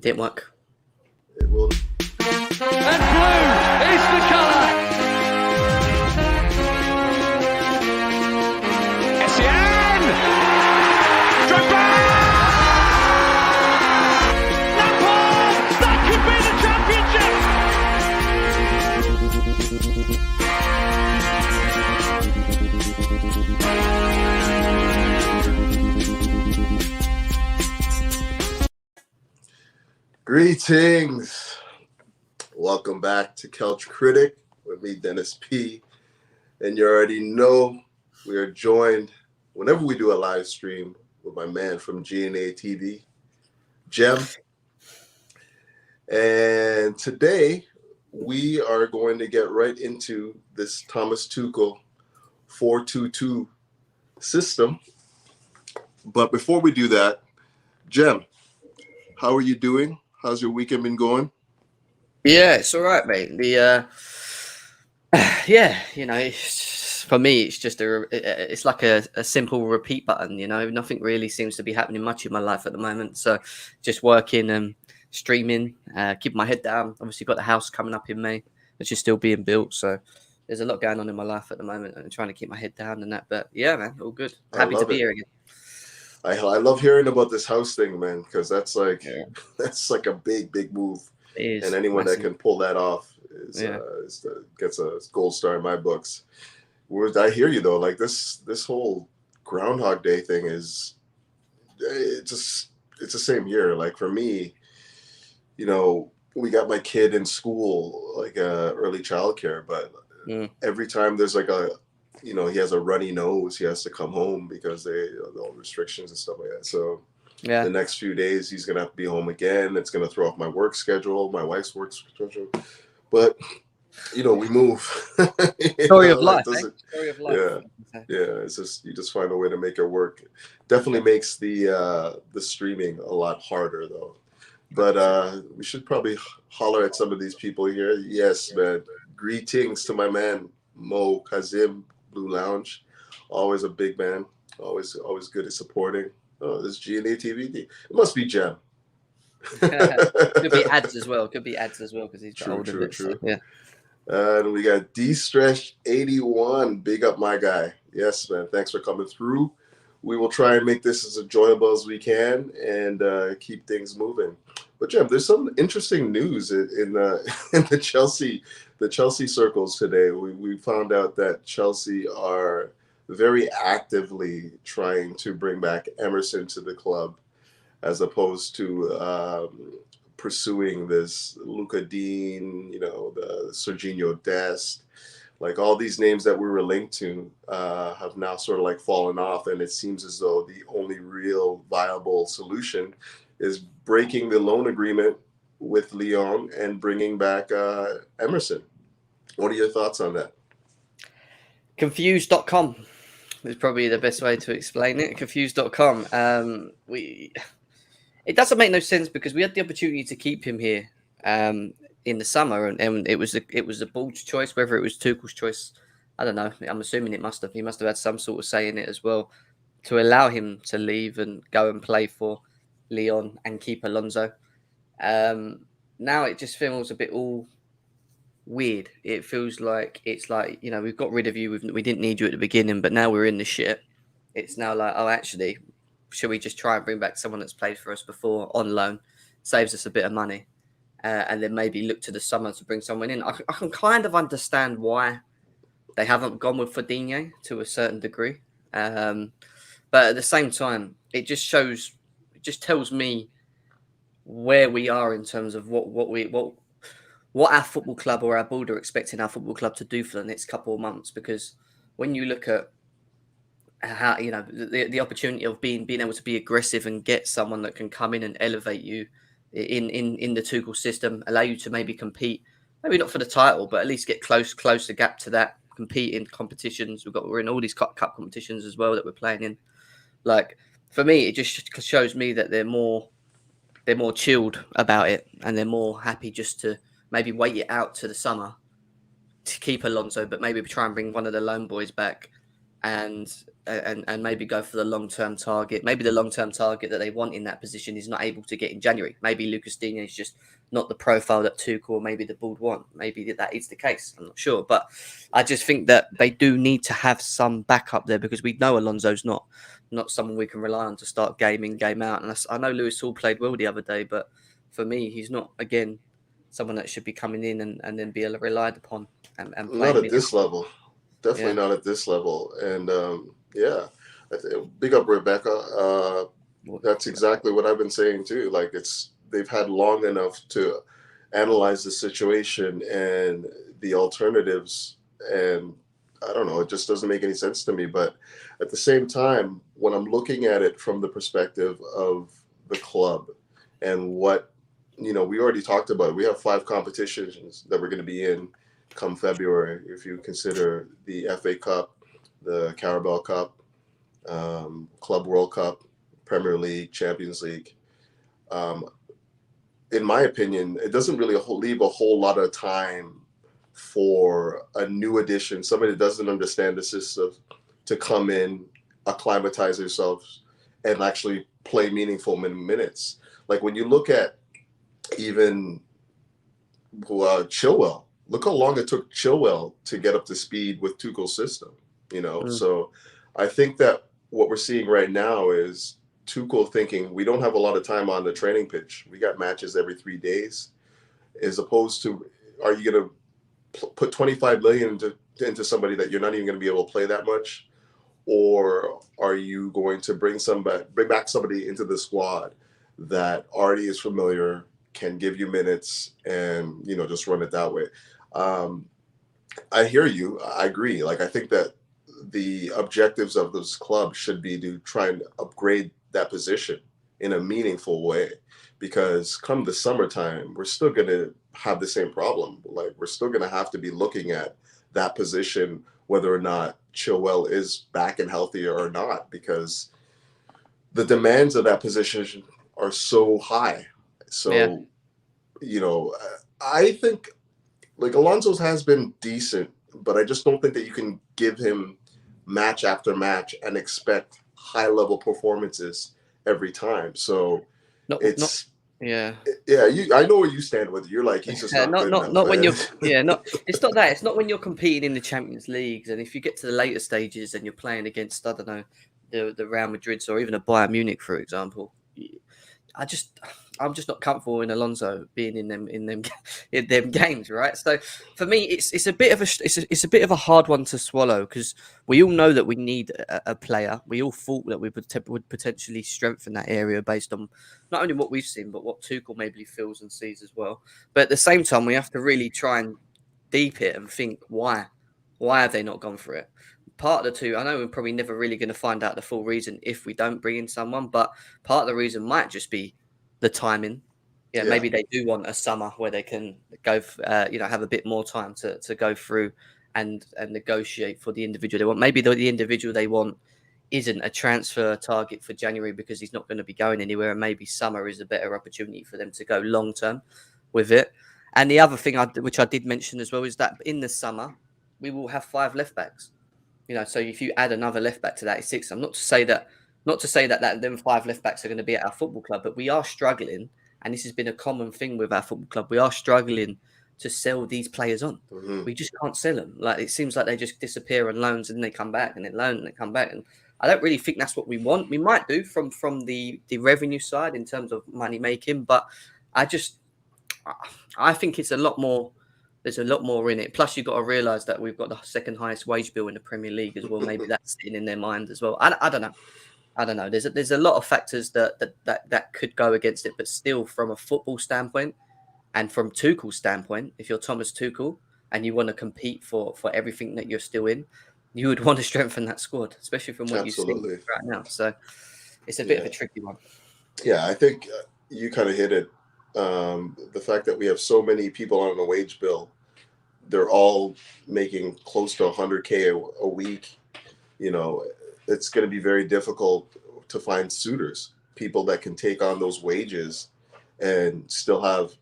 Didn't work. It will. And blue is the colour. SCN! Drogba! Lampard! That could be the championship. Greetings. Welcome back to Couch Critic with me, Dennis P. And you already know we are joined whenever we do a live stream with my man from GNA TV, Jem. And today we are going to get right into this Thomas Tuchel 4-2-2 system. But before we do that, Jem, how are you doing? How's your weekend been going? Yeah, it's all right, mate. For me, it's just it's like a simple repeat button. Nothing really seems to be happening much in my life at the moment. So, just working and streaming, keeping my head down. Obviously, got the house coming up in May, which is still being built. So, there's a lot going on in my life at the moment, and trying to keep my head down and that. But yeah, man, all good. Happy to be here again. I love hearing about this house thing, man, because that's like a big move. It is, and anyone massive. that can pull that off gets a gold star in my books. I hear you though. Like this whole Groundhog Day thing it's the same year. Like for me, we got my kid in school, like early childcare, but every time there's like he has a runny nose, he has to come home because all restrictions and stuff like that. So the next few days he's gonna have to be home again. It's gonna throw off my work schedule, my wife's work schedule. But we move. Story of life. Story of life. Yeah. It's just you just find a way to make it work. Definitely makes the streaming a lot harder though. But we should probably holler at some of these people here. Yes, man. Greetings to my man Mo Kasim, Blue Lounge. Always a big man. Always good at supporting. Oh, this GNA TV. It must be Jem. Could be ads as well. Because he's older. True. Yeah. And we got D-Stretch81. Big up, my guy. Yes, man. Thanks for coming through. We will try and make this as enjoyable as we can and keep things moving. But Jem, there's some interesting news in the Chelsea circles today. We found out that Chelsea are very actively trying to bring back Emerson to the club, as opposed to pursuing this Luca Dean, the Serginho Dest, like all these names that we were linked to have now sort of like fallen off, and it seems as though the only real viable solution is breaking the loan agreement with Lyon and bringing back Emerson. What are your thoughts on that? Confused.com is probably the best way to explain it. Confused.com. It doesn't make no sense because we had the opportunity to keep him here in the summer, and it was the board's choice, whether it was Tuchel's choice. I don't know. I'm assuming he must have had some sort of say in it as well to allow him to leave and go and play for Lyon and keep Alonso. Now it just feels a bit all weird. It feels like we've got rid of you. We didn't need you at the beginning, but now we're in the shit. It's now like, oh, actually, should we just try and bring back someone that's played for us before on loan, saves us a bit of money, and then maybe look to the summer to bring someone in. I can kind of understand why they haven't gone with Fabinho to a certain degree, but at the same time, it just tells me where we are in terms of what our football club or our board are expecting our football club to do for the next couple of months. Because when you look at how the opportunity of being able to be aggressive and get someone that can come in and elevate you in the Tuchel system, allow you to maybe compete, maybe not for the title, but at least get close the gap to that, compete in competitions. We're in all these cup competitions as well that we're playing in. Like for me, it just shows me that they're more chilled about it, and they're more happy just to maybe wait it out to the summer to keep Alonso, but maybe try and bring one of the loan boys back and maybe go for the long-term target. Maybe the long-term target that they want in that position is not able to get in January. Maybe Lucas Digne is just not the profile that Tuchel or maybe the board want. Maybe that is the case. I'm not sure. But I just think that they do need to have some backup there, because we know Alonso's not someone we can rely on to start game in, game out. And I know Lewis Hall played well the other day, but for me, he's not, again, someone that should be coming in and then be relied upon. And not at this level. Definitely not at this level. And big up Rebecca. That's exactly what I've been saying too. Like, they've had long enough to analyze the situation and the alternatives, and I don't know, it just doesn't make any sense to me. But at the same time, when I'm looking at it from the perspective of the club and what, we already talked about it. We have 5 competitions that we're going to be in come February, if you consider the FA Cup, the Carabao Cup, Club World Cup, Premier League, Champions League. In my opinion, it doesn't really leave a whole lot of time for a new addition, somebody that doesn't understand the system, to come in, acclimatize themselves, and actually play meaningful minutes. Like, when you look at even Chilwell, look how long it took Chilwell to get up to speed with Tuchel's system, So I think that what we're seeing right now is Tuchel thinking we don't have a lot of time on the training pitch. We got matches every 3 days, as opposed to, are you going to put 25 million into somebody that you're not even going to be able to play that much? Or are you going to bring back somebody into the squad that already is familiar, can give you minutes, and, just run it that way? I hear you. I agree. Like, I think that the objectives of this club should be to try and upgrade that position in a meaningful way, because come the summertime, we're still going to have the same problem. Like, we're still going to have to be looking at that position, whether or not Chilwell is back and healthier or not, because the demands of that position are so high. So, I think, like, Alonso's has been decent, but I just don't think that you can give him match after match and expect high-level performances every time. So I know where you stand with it. You're like, he's just not good enough. Not when you're it's not that. It's not when you're competing in the Champions Leagues, and if you get to the later stages and you're playing against, I don't know, the Real Madrids or even a Bayern Munich, for example. I'm just not comfortable in Alonso being in them games, right? So for me, it's a bit of a hard one to swallow, because we all know that we need a player. We all thought that we would potentially strengthen that area based on not only what we've seen, but what Tuchel maybe feels and sees as well. But at the same time, we have to really try and deep it and think, why have they not gone for it? Part of the two, I know we're probably never really going to find out the full reason if we don't bring in someone, but part of the reason might just be the timing. Maybe they do want a summer where they can go, have a bit more time to go through and negotiate for the individual they want. Maybe the individual they want isn't a transfer target for January because he's not going to be going anywhere, and maybe summer is a better opportunity for them to go long term with it. And the other thing which I did mention as well is that in the summer we will have 5 left backs. So if you add another left back to that, it's 6. I'm not to say that them 5 left backs are going to be at our football club, but we are struggling, and this has been a common thing with our football club. We are struggling to sell these players on. Mm-hmm. We just can't sell them. Like, it seems like they just disappear on loans, and then they come back, and then loan, and they come back. And I don't really think that's what we want. We might do from the revenue side in terms of money making, but I think it's a lot more. There's a lot more in it. Plus, you've got to realise that we've got the second highest wage bill in the Premier League as well. Maybe that's sitting in their mind as well. I don't know. There's a lot of factors that could go against it, but still, from a football standpoint and from Tuchel's standpoint, if you're Thomas Tuchel and you want to compete for everything that you're still in, you would want to strengthen that squad, especially from what you see right now. So it's a bit of a tricky one. Yeah, I think you kind of hit it. The fact that we have so many people on a wage bill, they're all making close to 100K a week. It's going to be very difficult to find suitors, people that can take on those wages and still have,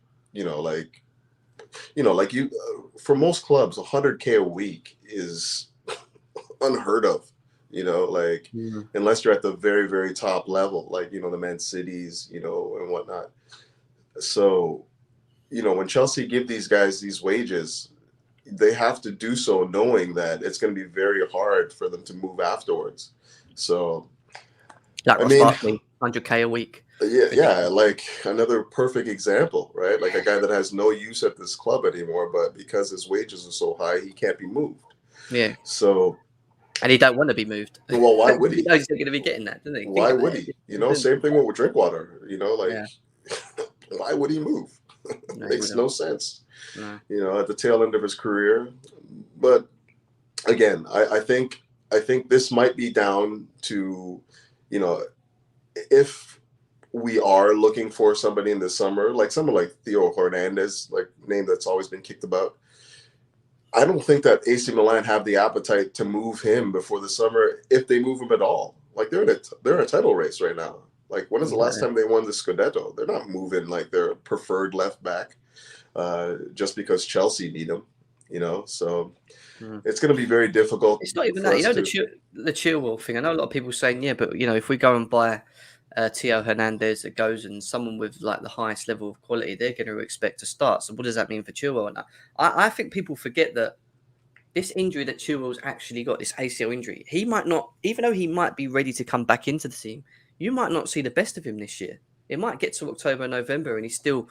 for most clubs, 100K a week is unheard of. like unless you're at the very, very top level, like, the Man Cities, and whatnot. So, when Chelsea give these guys these wages, they have to do so knowing that it's going to be very hard for them to move afterwards. So, like Ross Barkley, 100K a week. Yeah, like another perfect example, right? Like a guy that has no use at this club anymore, but because his wages are so high, he can't be moved. Yeah. So, and he don't want to be moved. Well, why would he? He knows he's not going to be getting that, doesn't he? Why would he? Same thing with Drinkwater. Why would he move? Makes no sense. No. At the tail end of his career. But again, I think this might be down to, if we are looking for somebody in the summer, like someone like Theo Hernandez, like name that's always been kicked about. I don't think that AC Milan have the appetite to move him before the summer, if they move him at all. Like they're in a title race right now. Like when is the last time they won the Scudetto? They're not moving like their preferred left back just because Chelsea need him. So it's going to be very difficult. It's not even that. The Chilwell thing. I know a lot of people saying, but if we go and buy Theo Hernandez that goes and someone with like the highest level of quality, they're going to expect to start. So what does that mean for Chilwell? And I think people forget that this injury that Chilwell's actually got, this ACL injury, he might not, even though he might be ready to come back into the team, you might not see the best of him this year. It might get to October, November, and he's still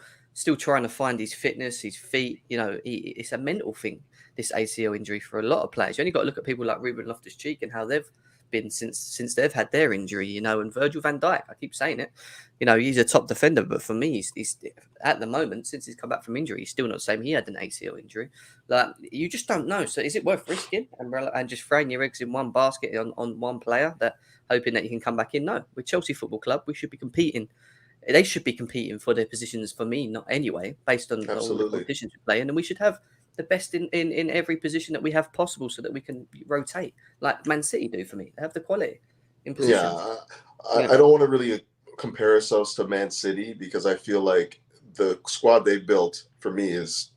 trying to find his fitness, his feet. It's a mental thing, this ACL injury for a lot of players. You only got to look at people like Ruben Loftus-Cheek and how they've been since they've had their injury, and Virgil van Dijk. I keep saying it. He's a top defender, but for me, he's at the moment, since he's come back from injury, he's still not the same. He had an ACL injury. Like, you just don't know. So is it worth risking and just throwing your eggs in one basket on one player, that hoping that you can come back in? No. With Chelsea Football Club, we should be competing. They should be competing for their positions, for me, not anyway, based on all the competitions we play in. And we should have the best in every position that we have possible, so that we can rotate like Man City do. For me, they have the quality in positions. I don't want to really compare ourselves to Man City, because I feel like the squad they built for me is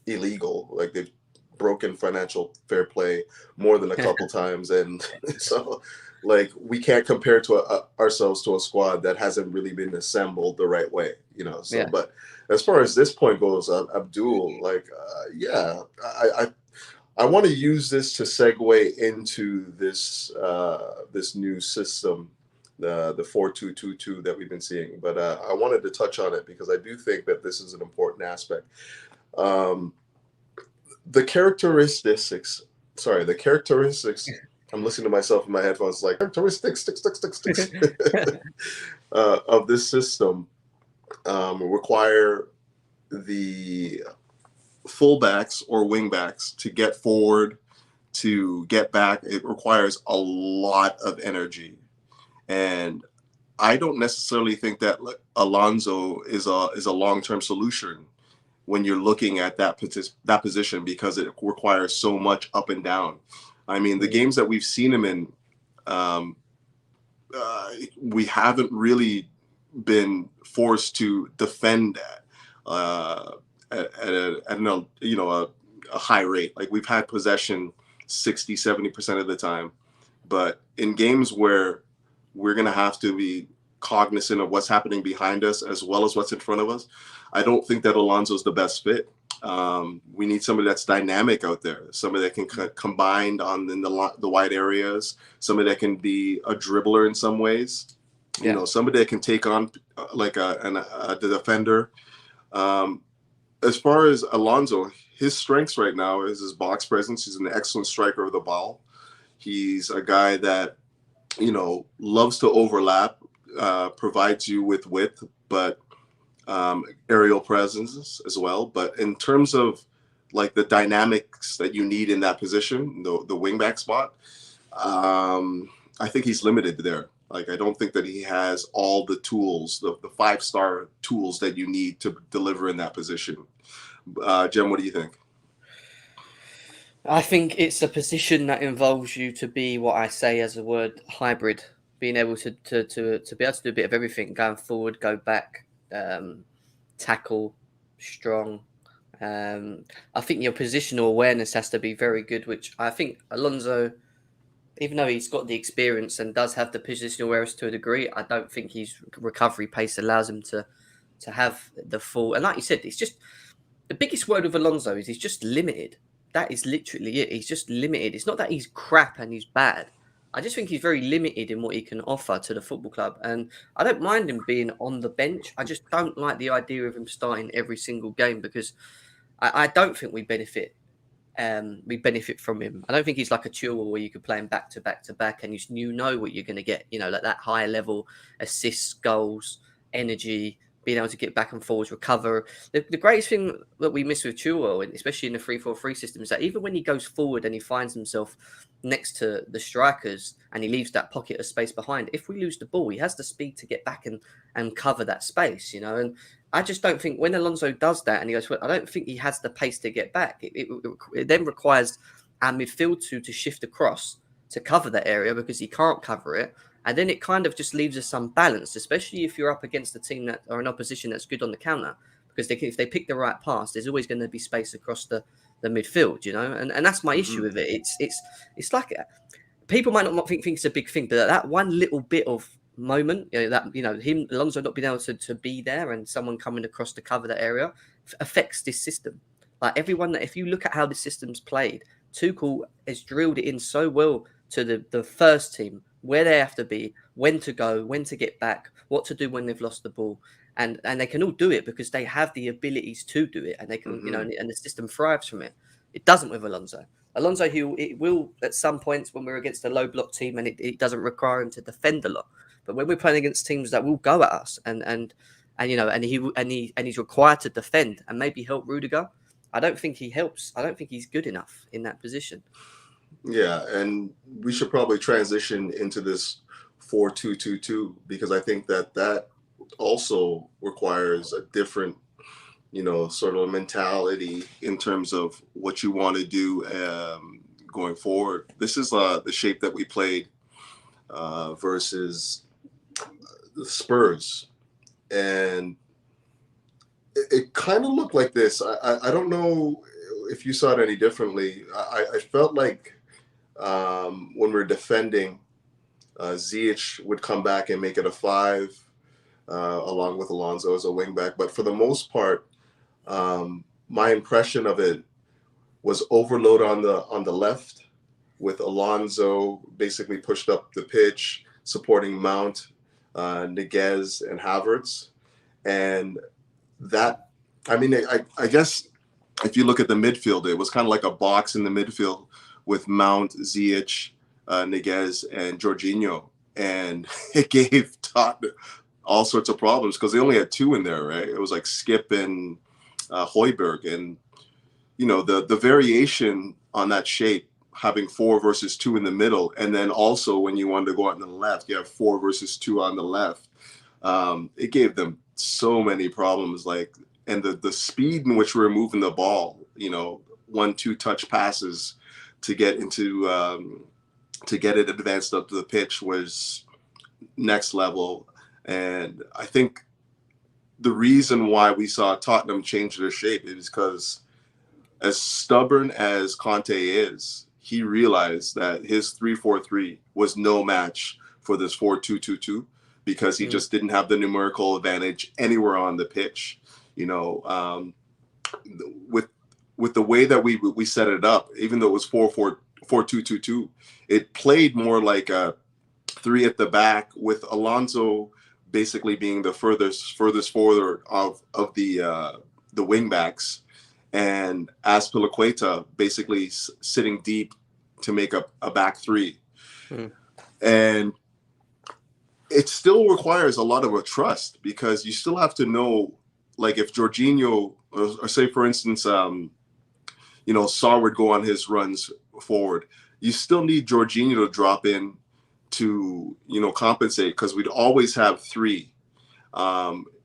illegal. Like they've broken financial fair play more than a couple times, and so like we can't compare ourselves to a squad that hasn't really been assembled the right way, But as far as this point goes, Abdul, I want to use this to segue into this new system, the 4-2-2-2 that we've been seeing. But I wanted to touch on it because I do think that this is an important aspect. The characteristics. I'm listening to myself in my headphones, like characteristics of this system require the fullbacks or wingbacks to get forward, to get back. It requires a lot of energy, and I don't necessarily think that Alonso is a long-term solution when you're looking at that position, because it requires so much up and down. I mean, the games that we've seen him in, we haven't really been forced to defend at a high rate. Like we've had possession 60-70% of the time, but in games where we're going to have to be cognizant of what's happening behind us as well as what's in front of us, I don't think that Alonso's the best fit. We need somebody that's dynamic out there, somebody that can combine in the wide areas, somebody that can be a dribbler in some ways, somebody that can take on the defender. As far as Alonso, his strengths right now is his box presence. He's an excellent striker of the ball. He's a guy that, loves to overlap, provides you with width, but aerial presence as well. But in terms of like the dynamics that you need in that position, the wingback spot, I think he's limited there. Like, I don't think that he has all the tools, the 5-star tools that you need to deliver in that position. Jem, what do you think? I think it's a position that involves you to be what I say as a word, hybrid, being able to be able to do a bit of everything, going forward, go back, tackle, strong. I think your positional awareness has to be very good, which I think Alonso even though he's got the experience and does have the positional awareness to a degree, I don't think his recovery pace allows him to have the full. And like you said, it's just the biggest word with Alonso is he's just limited. That is literally it. He's just limited. It's not that he's crap and he's bad. I just think he's very limited in what he can offer to the football club. And I don't mind him being on the bench. I just don't like the idea of him starting every single game because I don't think we benefit from him. I don't think he's like a Tuchel where you could play him back to back to back and you know what you're going to get, like that high level assists, goals, energy, being able to get back and forwards, recover. The greatest thing that we miss with Tuchel, especially in the 3-4-3 system, is that even when he goes forward and he finds himself next to the strikers and he leaves that pocket of space behind, if we lose the ball, he has the speed to get back and cover that space, And I just don't think when Alonso does that and he goes, I don't think he has the pace to get back. It then requires our midfield to shift across to cover that area because he can't cover it. And then it kind of just leaves us unbalanced, especially if you're up against a team that or an opposition that's good on the counter. Because if they pick the right pass, there's always going to be space across the midfield, And that's my issue with it. It's like people might not think it's a big thing, but that one little bit of moment, him Alonso not being able to be there and someone coming across to cover that area affects this system. Like everyone, if you look at how the system's played, Tuchel has drilled it in so well to the first team, where they have to be, when to go, when to get back, what to do when they've lost the ball. And they can all do it because they have the abilities to do it and they can, and the system thrives from it. It doesn't with Alonso. Alonso, it will at some points when we're against a low block team and it doesn't require him to defend a lot. But when we're playing against teams that will go at us and he's required to defend and maybe help Rudiger, I don't think he helps. I don't think he's good enough in that position. Yeah, and we should probably transition into this 4-2-2-2 because I think that also requires a different, sort of mentality in terms of what you want to do going forward. This is the shape that we played versus the Spurs, and it kind of looked like this. I don't know if you saw it any differently. I felt like when we're defending, Ziyech would come back and make it a 5, along with Alonso as a wingback. But for the most part, my impression of it was overload on the left, with Alonso basically pushed up the pitch, supporting Mount, Niguez, and Havertz. And that, I guess if you look at the midfield, it was kind of like a box in the midfield with Mount, Ziyech, Niguez, and Jorginho. And it gave Tottenham all sorts of problems because they only had 2 in there, right? It was like Skip and Højbjerg. And, the variation on that shape, having 4 versus 2 in the middle, and then also when you wanted to go out on the left, you have 4 versus 2 on the left. It gave them so many problems, and the speed in which we were moving the ball, 1-2 touch passes to get into to get it advanced up to the pitch was next level. And I think the reason why we saw Tottenham change their shape is because, as stubborn as Conte is, he realized that his 3-4-3 was no match for this 4-2-2-2 because he just didn't have the numerical advantage anywhere on the pitch. With the way that we set it up, even though it was 4-2-2-2, it played more like a 3 at the back, with Alonso basically being the furthest forward of the wing backs, and Azpilicueta basically sitting deep to make up a back 3. And it still requires a lot of a trust because you still have to know, like if Jorginho, or say for instance, Sarr would go on his runs forward, you still need Jorginho to drop in to, compensate, because we'd always have 3.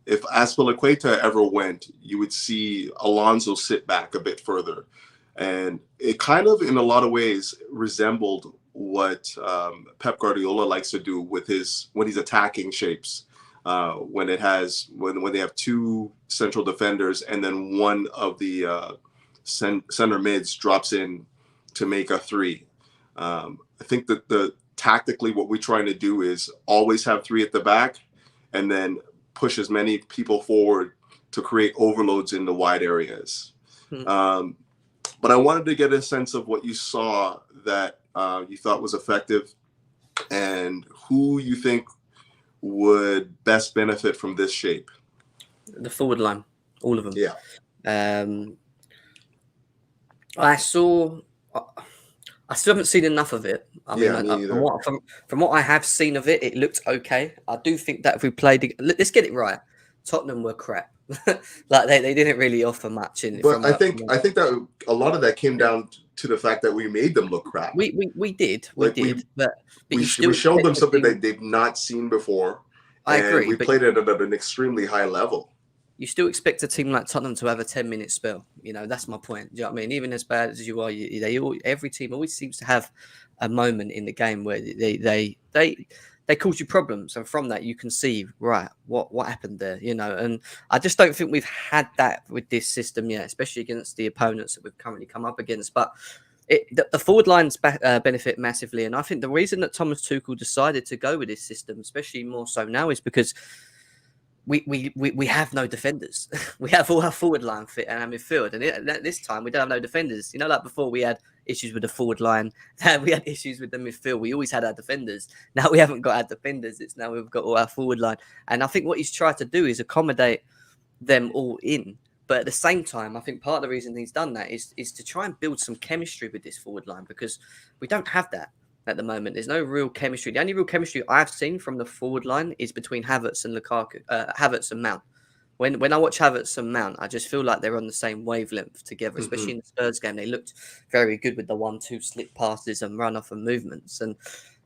If Azpilicueta ever went, you would see Alonso sit back a bit further. And it kind of, in a lot of ways, resembled what Pep Guardiola likes to do with when he's attacking shapes. When they have 2 central defenders and then one of the center mids drops in to make a 3. I think that the tactically what we're trying to do is always have 3 at the back and then push as many people forward to create overloads in the wide areas. But I wanted to get a sense of what you saw that you thought was effective and who you think would best benefit from this shape. The forward line, all of them. Yeah. I still haven't seen enough of it. I mean, from what I have seen of it, it looked okay. I do think that if we played, let's get it right. Tottenham were crap. Like they didn't really offer much in. But I think that a lot of that came down to the fact that we made them look crap. We did, but we showed them something that they've not seen before. I agree. We played it at an extremely high level. You still expect a team like Tottenham to have a 10-minute spell. You know, that's my point. Do you know what I mean? Even as bad as you are, every team always seems to have a moment in the game where they cause you problems, and from that you can see right what happened there. You know, and I just don't think we've had that with this system yet, especially against the opponents that we've currently come up against. But the forward lines benefit massively, and I think the reason that Thomas Tuchel decided to go with this system, especially more so now, is because we have no defenders. We have all our forward line fit and our midfield, and this time we don't have no defenders. You know, like before we had issues with the forward line, we had issues with the midfield. We always had our defenders. Now we haven't got our defenders. It's now we've got all our forward line, and I think what he's tried to do is accommodate them all in. But at the same time, I think part of the reason he's done that is to try and build some chemistry with this forward line, because we don't have that at the moment. There's no real chemistry. The only real chemistry I've seen from the forward line is between Havertz and Havertz and Mount. When I watch Havertz and Mount, I just feel like they're on the same wavelength together, especially in the Spurs game. They looked very good with the 1-2 slip passes and run off and movements. And,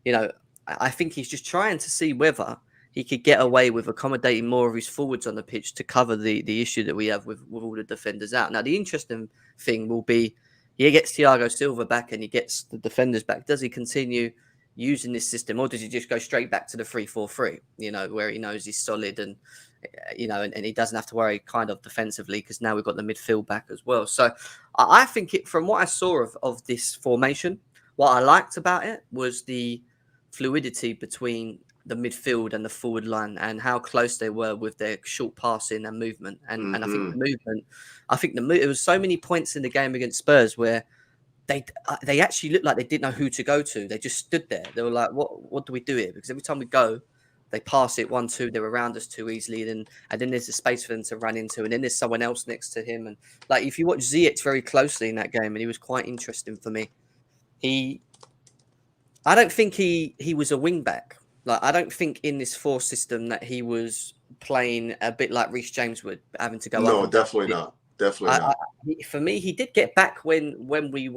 you know, I think he's just trying to see whether he could get away with accommodating more of his forwards on the pitch to cover the issue that we have with all the defenders out. Now, the interesting thing will be, he gets Thiago Silva back and he gets the defenders back. Does he continue using this system, or does he just go straight back to the 3-4-3, you know, where he knows he's solid and, you know, and he doesn't have to worry kind of defensively, because now we've got the midfield back as well. So I think from what I saw of this formation, what I liked about it was the fluidity between the midfield and the forward line and how close they were with their short passing and movement. And I think the movement, there was so many points in the game against Spurs where they actually looked like they didn't know who to go to. They just stood there. They were like, what do we do here? Because every time we go, they pass it 1-2, they're around us too easily. And then there's a space for them to run into. And then there's someone else next to him. And like, if you watch Ziyech very closely in that game, and he was quite interesting for me. I don't think he was a wing back. Like, I don't think in this 4 system that he was playing a bit like Reece James would, having to go. No, definitely not. Definitely not. For me, he did get back when he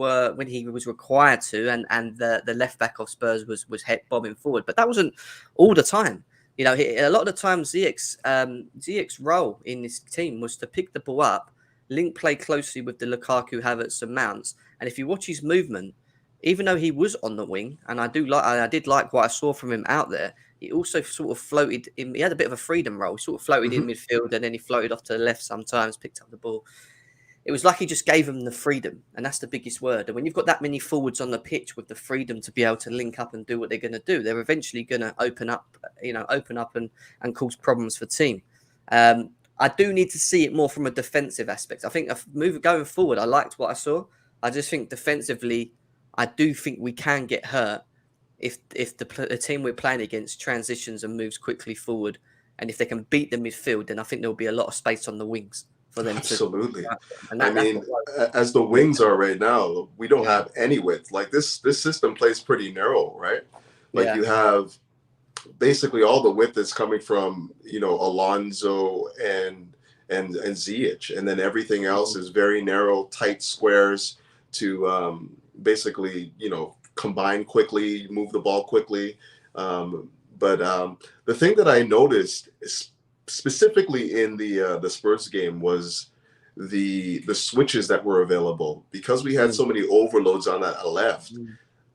was required to, and the left back of Spurs was head bobbing forward, but that wasn't all the time. You know, a lot of the time Ziyech's role in this team was to pick the ball up, link play closely with the Lukaku, Havertz, and Mounts, and if you watch his movement, even though he was on the wing, and I did like what I saw from him out there, he also sort of floated in. He had a bit of a freedom role. He sort of floated in midfield, and then he floated off to the left sometimes, picked up the ball. It was like he just gave him the freedom, and that's the biggest word. And when you've got that many forwards on the pitch with the freedom to be able to link up and do what they're going to do, they're eventually going to open up and cause problems for team. I do need to see it more from a defensive aspect. I think going forward, I liked what I saw. I just think defensively, I do think we can get hurt if the team we're playing against transitions and moves quickly forward, and if they can beat the midfield, then I think there'll be a lot of space on the wings for them. Absolutely. I mean, as the wings are right now, we don't have any width. Like this system plays pretty narrow, right? Like you have basically all the width is coming from, you know, Alonso and Ziyech, and then everything else is very narrow, tight squares to basically, you know, combine quickly, move the ball quickly. But the thing that I noticed specifically in the Spurs game was the switches that were available, because we had so many overloads on that left.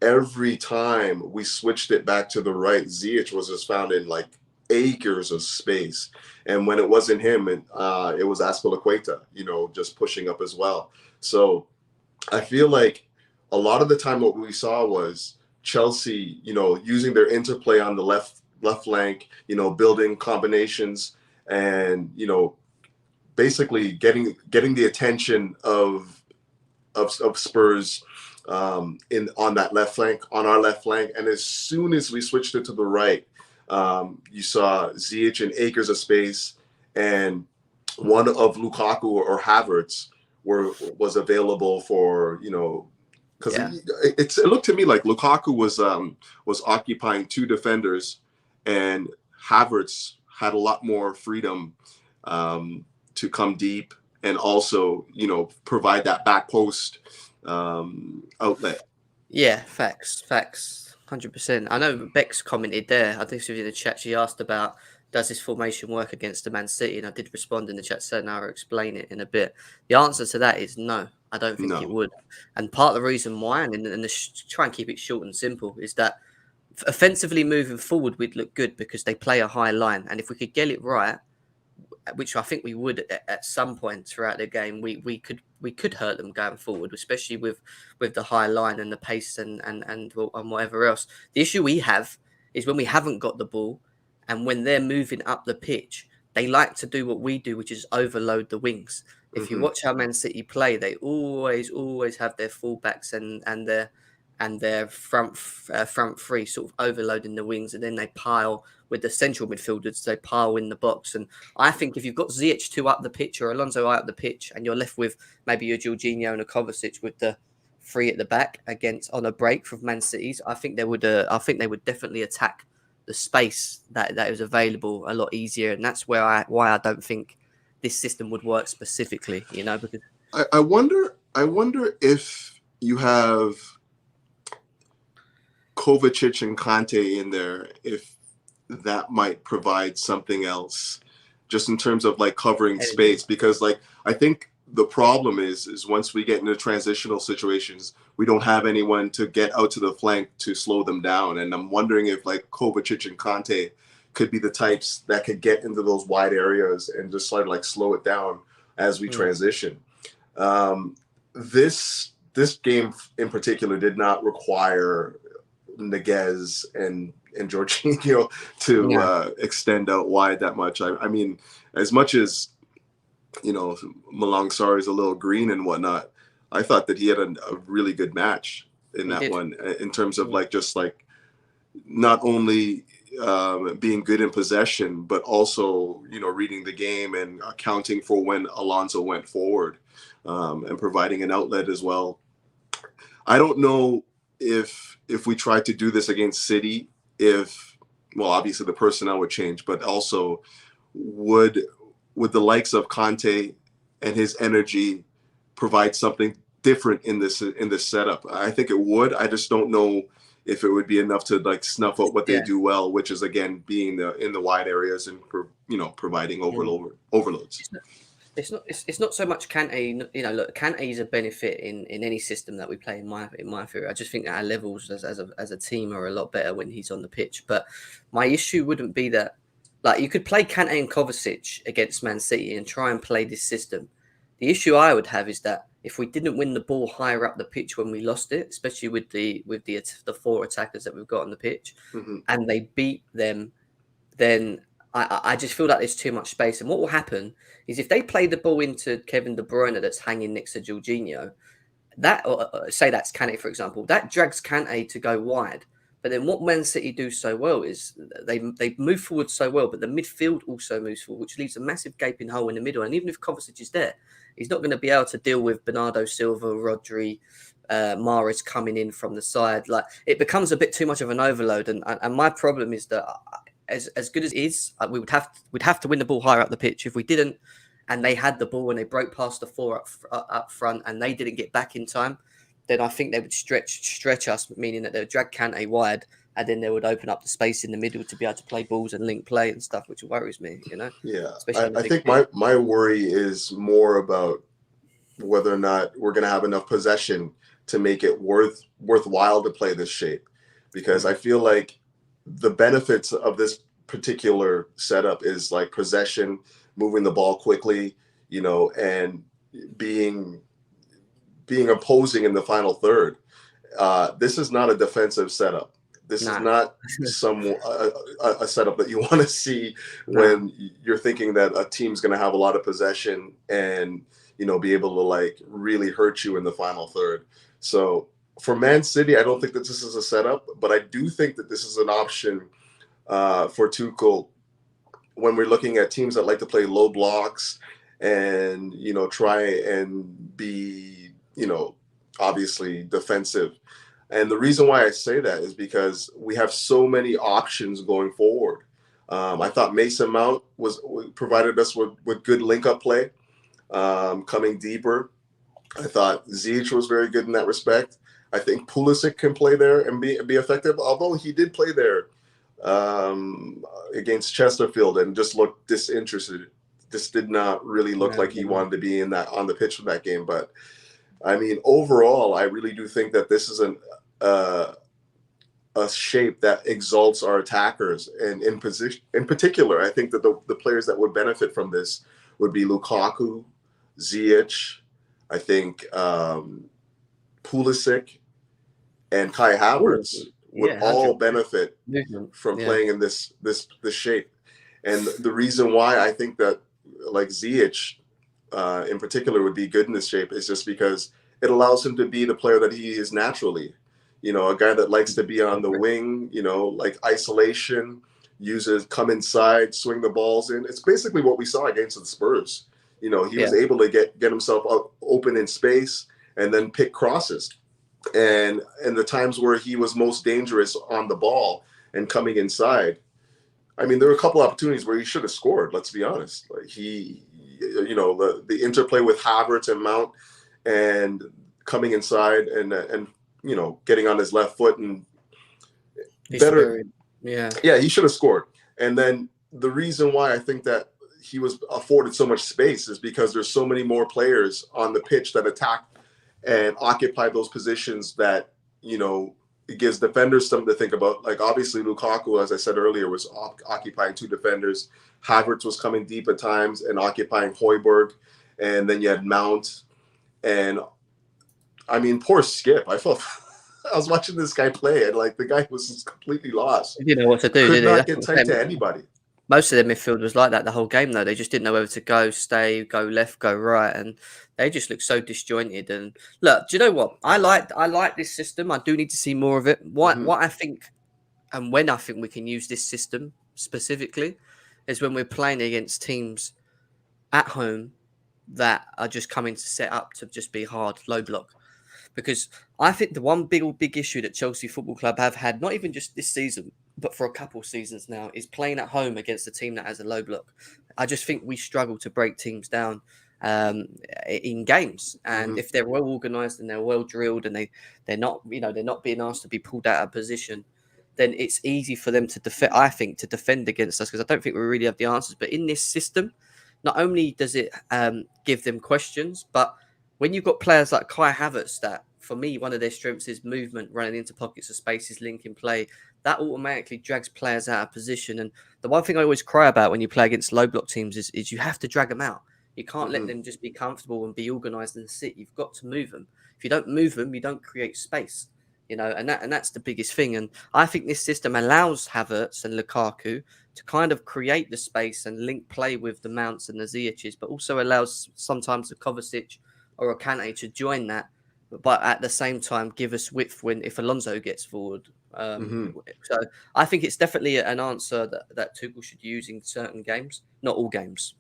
Every time we switched it back to the right, Ziyech was just found in like acres of space. And when it wasn't him, it was Azpilicueta, you know, just pushing up as well. So I feel like a lot of the time what we saw was Chelsea, using their interplay on the left flank, building combinations and, basically getting the attention of Spurs on that left flank, on our left flank. And as soon as we switched it to the right, you saw Ziyech and acres of space, and one of Lukaku or Havertz was available for, because it looked to me like Lukaku was occupying two defenders, and Havertz had a lot more freedom to come deep and also, provide that back post outlet. Yeah, facts, 100%. I know Bex commented there. I think she was in the chat. She asked about, does this formation work against the Man City? And I did respond in the chat, so now I'll explain it in a bit. The answer to that is no. I don't think it would. And part of the reason why, and try and keep it short and simple, is that offensively moving forward, we'd look good because they play a high line. And if we could get it right, which I think we would at some point throughout the game, we could hurt them going forward, especially with the high line and the pace and whatever else. The issue we have is when we haven't got the ball and when they're moving up the pitch, they like to do what we do, which is overload the wings. If you watch how Man City play, they always have their fullbacks and their front three sort of overloading the wings, and then they pile with the central midfielders. They pile in the box, and I think if you've got Ziyech 2 up the pitch or Alonso up the pitch, and you're left with maybe your Jorginho and a Kovacic with the 3 at the back on a break from Man City's, I think they would definitely attack the space that is available a lot easier, and that's why I don't think this system would work specifically. Because I wonder if you have Kovacic and Kante in there, if that might provide something else just in terms of like covering space, because like I think the problem is once we get into transitional situations, we don't have anyone to get out to the flank to slow them down. And I'm wondering if like Kovacic and Kante could be the types that could get into those wide areas and just sort of like slow it down as we transition. This game in particular did not require Niguez and Jorginho to extend out wide that much. I mean, as much as Malang Sarr is a little green and whatnot, I thought that he had a really good match in that one, in terms of like just like not only being good in possession, but also reading the game and accounting for when Alonso went forward, and providing an outlet as well. I don't know if we tried to do this against City, obviously the personnel would change, but also would the likes of Kante and his energy provide something different in this setup? I think it would. I just don't know if it would be enough to like snuff out what they do well, which is again being in the wide areas and providing overloads. It's not so much Kante. Look, Kante is a benefit in any system that we play. In my theory, I just think that our levels as a team are a lot better when he's on the pitch. But my issue wouldn't be that, like, you could play Kante and Kovacic against Man City and try and play this system. The issue I would have is that if we didn't win the ball higher up the pitch when we lost it, especially with the 4 attackers that we've got on the pitch, and they beat them, then I just feel like there's too much space. And what will happen is if they play the ball into Kevin De Bruyne that's hanging next to Jorginho, say that's Kante, for example, that drags Kante to go wide. But then what Man City do so well is they move forward so well, but the midfield also moves forward, which leaves a massive gaping hole in the middle. And even if Kovacic is there, he's not going to be able to deal with Bernardo Silva, Rodri, Mahrez coming in from the side. Like, it becomes a bit too much of an overload. And my problem is that as good as it is, we'd have to win the ball higher up the pitch. If we didn't, and they had the ball and they broke past the 4 up front and they didn't get back in time, then I think they would stretch us, meaning that they would drag Kante wide, and then they would open up the space in the middle to be able to play balls and link play and stuff, which worries me, Yeah, I think my worry is more about whether or not we're going to have enough possession to make it worthwhile to play this shape, because I feel like the benefits of this particular setup is like possession, moving the ball quickly, and being opposing in the final third. this is not a defensive setup. This is not a setup that you want to see when you're thinking that a team's going to have a lot of possession and, be able to like really hurt you in the final third. So for Man City, I don't think that this is a setup, but I do think that this is an option for Tuchel when we're looking at teams that like to play low blocks and, try and be, obviously defensive. And the reason why I say that is because we have so many options going forward. I thought Mason Mount provided us with good link-up play, coming deeper. I thought Ziyech was very good in that respect. I think Pulisic can play there and be effective, although he did play there against Chesterfield and just looked disinterested. This did not really look like he wanted to be on the pitch for that game. But I mean, overall, I really do think that this is a shape that exalts our attackers. And in particular, I think that the players that would benefit from this would be Lukaku, Ziyech, I think Pulisic, and Kai Havertz would all benefit from playing in this shape. And the reason why I think that like Ziyech in particular would be good in this shape is just because it allows him to be the player that he is naturally. A guy that likes to be on the wing, like isolation, come inside, swing the balls in. It's basically what we saw against the Spurs. He was able to get himself open in space and then pick crosses. And the times where he was most dangerous on the ball and coming inside, I mean, there were a couple opportunities where he should have scored. Let's be honest. Like the interplay with Havertz and Mount, and coming inside and getting on his left foot and he should have scored. And then the reason why I think that he was afforded so much space is because there's so many more players on the pitch that attack and occupy those positions that, it gives defenders something to think about. Like obviously Lukaku, as I said earlier, was occupying two defenders. Havertz was coming deep at times and occupying Højbjerg. And then you had Mount. And I mean, poor Skip. I was watching this guy play and like the guy was just completely lost. He didn't know what to do. Could not get tight to anybody. Most of their midfield was like that the whole game, though. They just didn't know whether to go, stay, go left, go right, and they just looked so disjointed. And look, do you know what? I like this system. I do need to see more of it. What I think, and when I think we can use this system specifically, is when we're playing against teams at home that are just coming to set up to just be hard, low block. Because I think the one big issue that Chelsea Football Club have had, not even just this season, but for a couple seasons now, is playing at home against a team that has a low block. I just think we struggle to break teams down in games. And if they're well organised and they're well drilled and they're not being asked to be pulled out of position, then it's easy for them to defend against us, because I don't think we really have the answers. But in this system, not only does it give them questions, but when you've got players like Kai Havertz, that for me, one of their strengths is movement, running into pockets of spaces, linking play, that automatically drags players out of position. And the one thing I always cry about when you play against low block teams is you have to drag them out. You can't let them just be comfortable and be organised and sit. You've got to move them. If you don't move them, you don't create space. And that's the biggest thing. And I think this system allows Havertz and Lukaku to kind of create the space and link play with the Mounts and the Ziyech's, but also allows sometimes the Kovacic or a Kante to join that, but at the same time give us width if Alonso gets forward. So I think it's definitely an answer that Tuchel should use in certain games, not all games.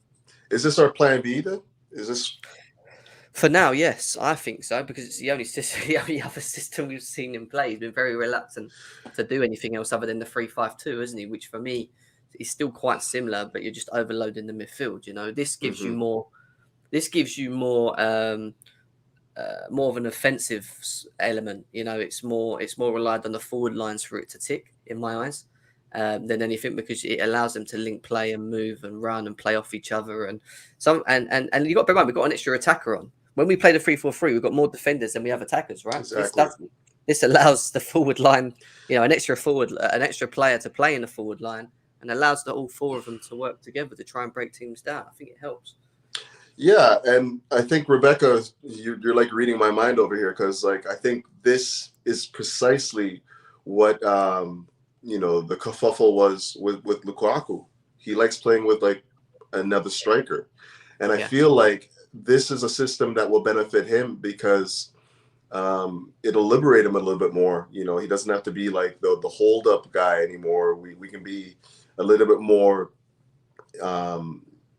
Is this our plan B then? Is this? For now, yes, I think so, because it's the only other system we've seen him play. He's been very reluctant to do anything else other than the 3-5-2, isn't he? Which for me is still quite similar, but you're just overloading the midfield. This gives you more. This gives you more of an offensive element. It's more relied on the forward lines for it to tick, in my eyes, than anything, because it allows them to link play and move and run and play off each other. And you got to bear in mind, we've got an extra attacker on. When we play the 3-4-3, we've got more defenders than we have attackers, right? Exactly. This allows the forward line, an extra player to play in the forward line, and allows all four of them to work together to try and break teams down. I think it helps. Yeah, and I think Rebecca, you're like reading my mind over here, because like I think this is precisely what the kerfuffle was with Lukaku. He likes playing with like another striker, and I Yeah. feel like this is a system that will benefit him because it'll liberate him a little bit more. He doesn't have to be like the hold up guy anymore. We can be a little bit more.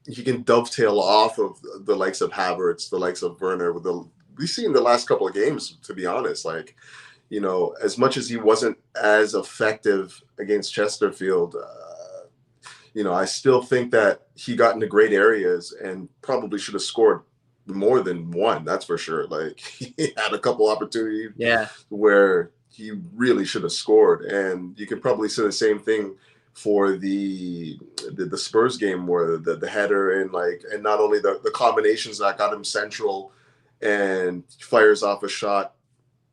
He can dovetail off of the likes of Havertz, the likes of Werner. We've seen the last couple of games, to be honest. Like, as much as he wasn't as effective against Chesterfield, I still think that he got into great areas and probably should have scored more than one. That's for sure. Like, he had a couple opportunities where he really should have scored, and you could probably say the same thing for the Spurs game, where the header and not only the combinations that got him central and fires off a shot,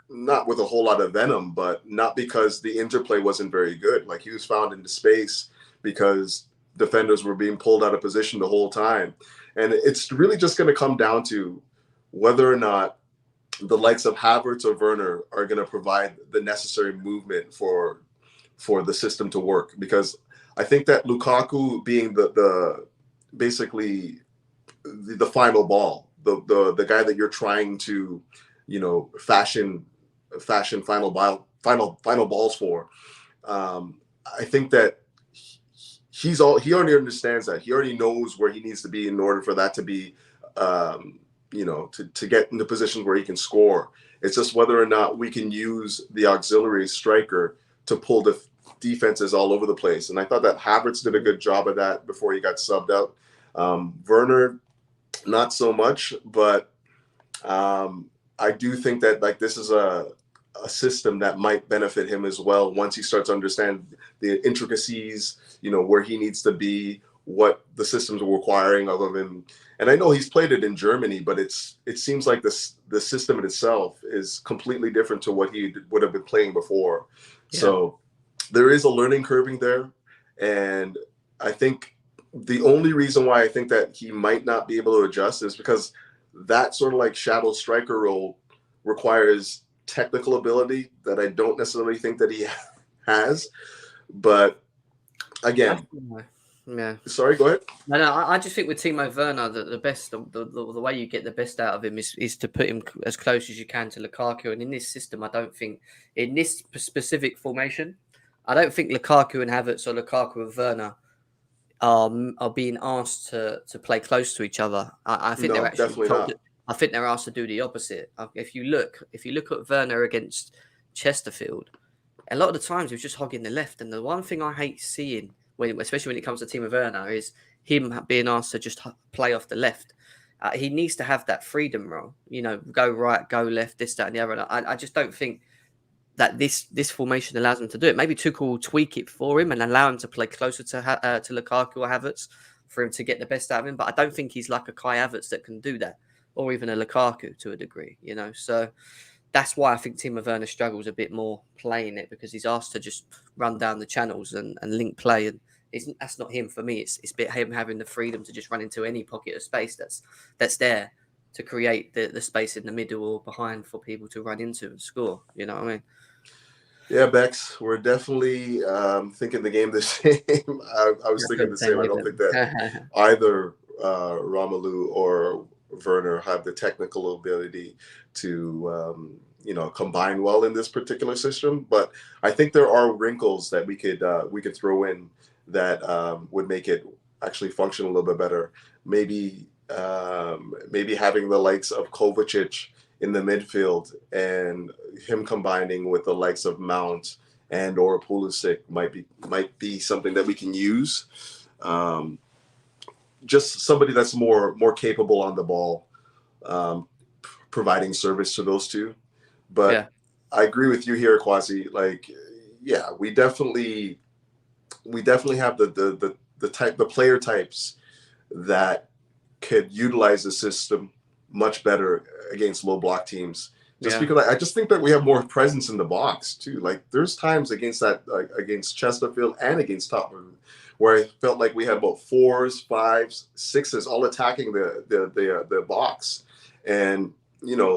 not with a whole lot of venom, but not because the interplay wasn't very good. Like, he was found into space because defenders were being pulled out of position the whole time. And it's really just going to come down to whether or not the likes of Havertz or Werner are going to provide the necessary movement for the system to work. Because I think that Lukaku being the basically the final ball, the guy that you're trying to, fashion final balls for. I think that he already understands that. He already knows where he needs to be in order for that to be, to get into positions where he can score. It's just whether or not we can use the auxiliary striker to pull the defenses all over the place. And I thought that Havertz did a good job of that before he got subbed out. Werner, not so much, but I do think that like this is a system that might benefit him as well once he starts to understand the intricacies, where he needs to be, what the systems are requiring of him. And I know he's played it in Germany, but it seems like the system in itself is completely different to what he would have been playing before. Yeah. So there is a learning curve there. And I think the only reason why I think that he might not be able to adjust is because that sort of like shadow striker role requires technical ability that I don't necessarily think that he has. But again, yeah. Sorry, go ahead. No. I just think with Timo Werner that the best, the way you get the best out of him is to put him as close as you can to Lukaku. And in this system, I don't think in this specific formation, I don't think Lukaku and Havertz or Lukaku and Werner are being asked to play close to each other. I think they're actually told. I think they're asked to do the opposite. If you look at Werner against Chesterfield, a lot of the times he was just hogging the left. And the one thing I hate seeing, especially when it comes to Timo Werner, is him being asked to just play off the left. He needs to have that freedom role. Go right, go left, this, that, and the other. And I just don't think that this formation allows him to do it. Maybe Tuchel will tweak it for him and allow him to play closer to Lukaku or Havertz for him to get the best out of him. But I don't think he's like a Kai Havertz that can do that, or even a Lukaku to a degree, So that's why I think Timo Werner struggles a bit more playing it, because he's asked to just run down the channels and link play. And that's not him for me. It's him having the freedom to just run into any pocket of space that's there to create the space in the middle or behind for people to run into and score. You know what I mean? Yeah, Bex, we're definitely thinking the game the same. I was thinking the same. I don't think that either Romelu or Werner have the technical ability to, combine well in this particular system. But I think there are wrinkles that we could throw in that would make it actually function a little bit better. Maybe having the likes of Kovacic in the midfield and him combining with the likes of Mount and or Pulisic might be something that we can use. Just somebody that's more capable on the ball, providing service to those two. But yeah. I agree with you here, Kwasi. Like, yeah, we definitely have the player types that could utilize the system much better against low block teams. Just because I just think that we have more presence in the box too. Like there's times against against Chesterfield and against Tottenham where I felt like we had about 4s, 5s, 6s all attacking the box, and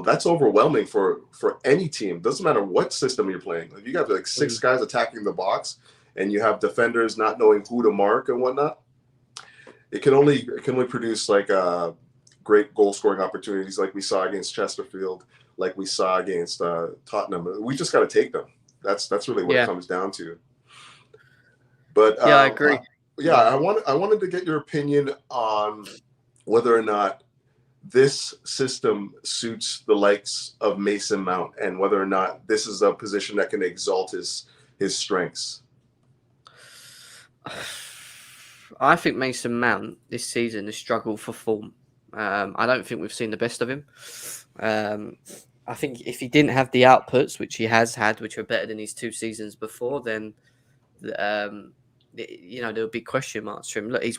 that's overwhelming for any team. Doesn't matter what system you're playing. Like you got like 6 guys attacking the box, and you have defenders not knowing who to mark and whatnot. It can only produce like great goal scoring opportunities, like we saw against Chesterfield, like we saw against Tottenham. We just got to take them. That's really what it comes down to. But I agree. I wanted to get your opinion on whether or not this system suits the likes of Mason Mount, and whether or not this is a position that can exalt his strengths. I think Mason Mount this season has struggled for form. I don't think we've seen the best of him. I think if he didn't have the outputs, which he has had, which are better than his 2 seasons before, then there would be question marks for him. Look, his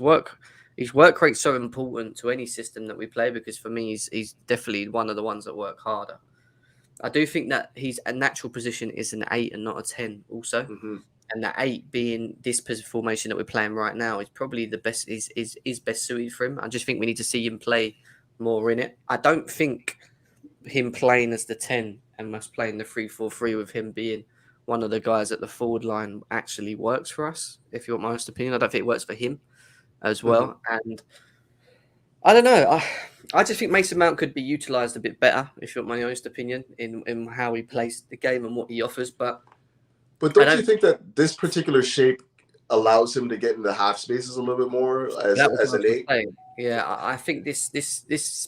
work rate's so important to any system that we play, because for me, he's definitely one of the ones that work harder. I do think that he's a natural position is an 8 and not a 10 also. Mm-hmm. And that 8 being this formation that we're playing right now is probably the best, is best suited for him. I just think we need to see him play more in it. I don't think him playing as the 10 and us playing the 3-4-3 with him being one of the guys at the forward line actually works for us, if you want my honest opinion. I don't think it works for him as well. Mm-hmm. And I don't know. I just think Mason Mount could be utilised a bit better, if you want my honest opinion, in how he plays the game and what he offers. But don't you think that this particular shape allows him to get into half spaces a little bit more as an 8? Yeah, I think this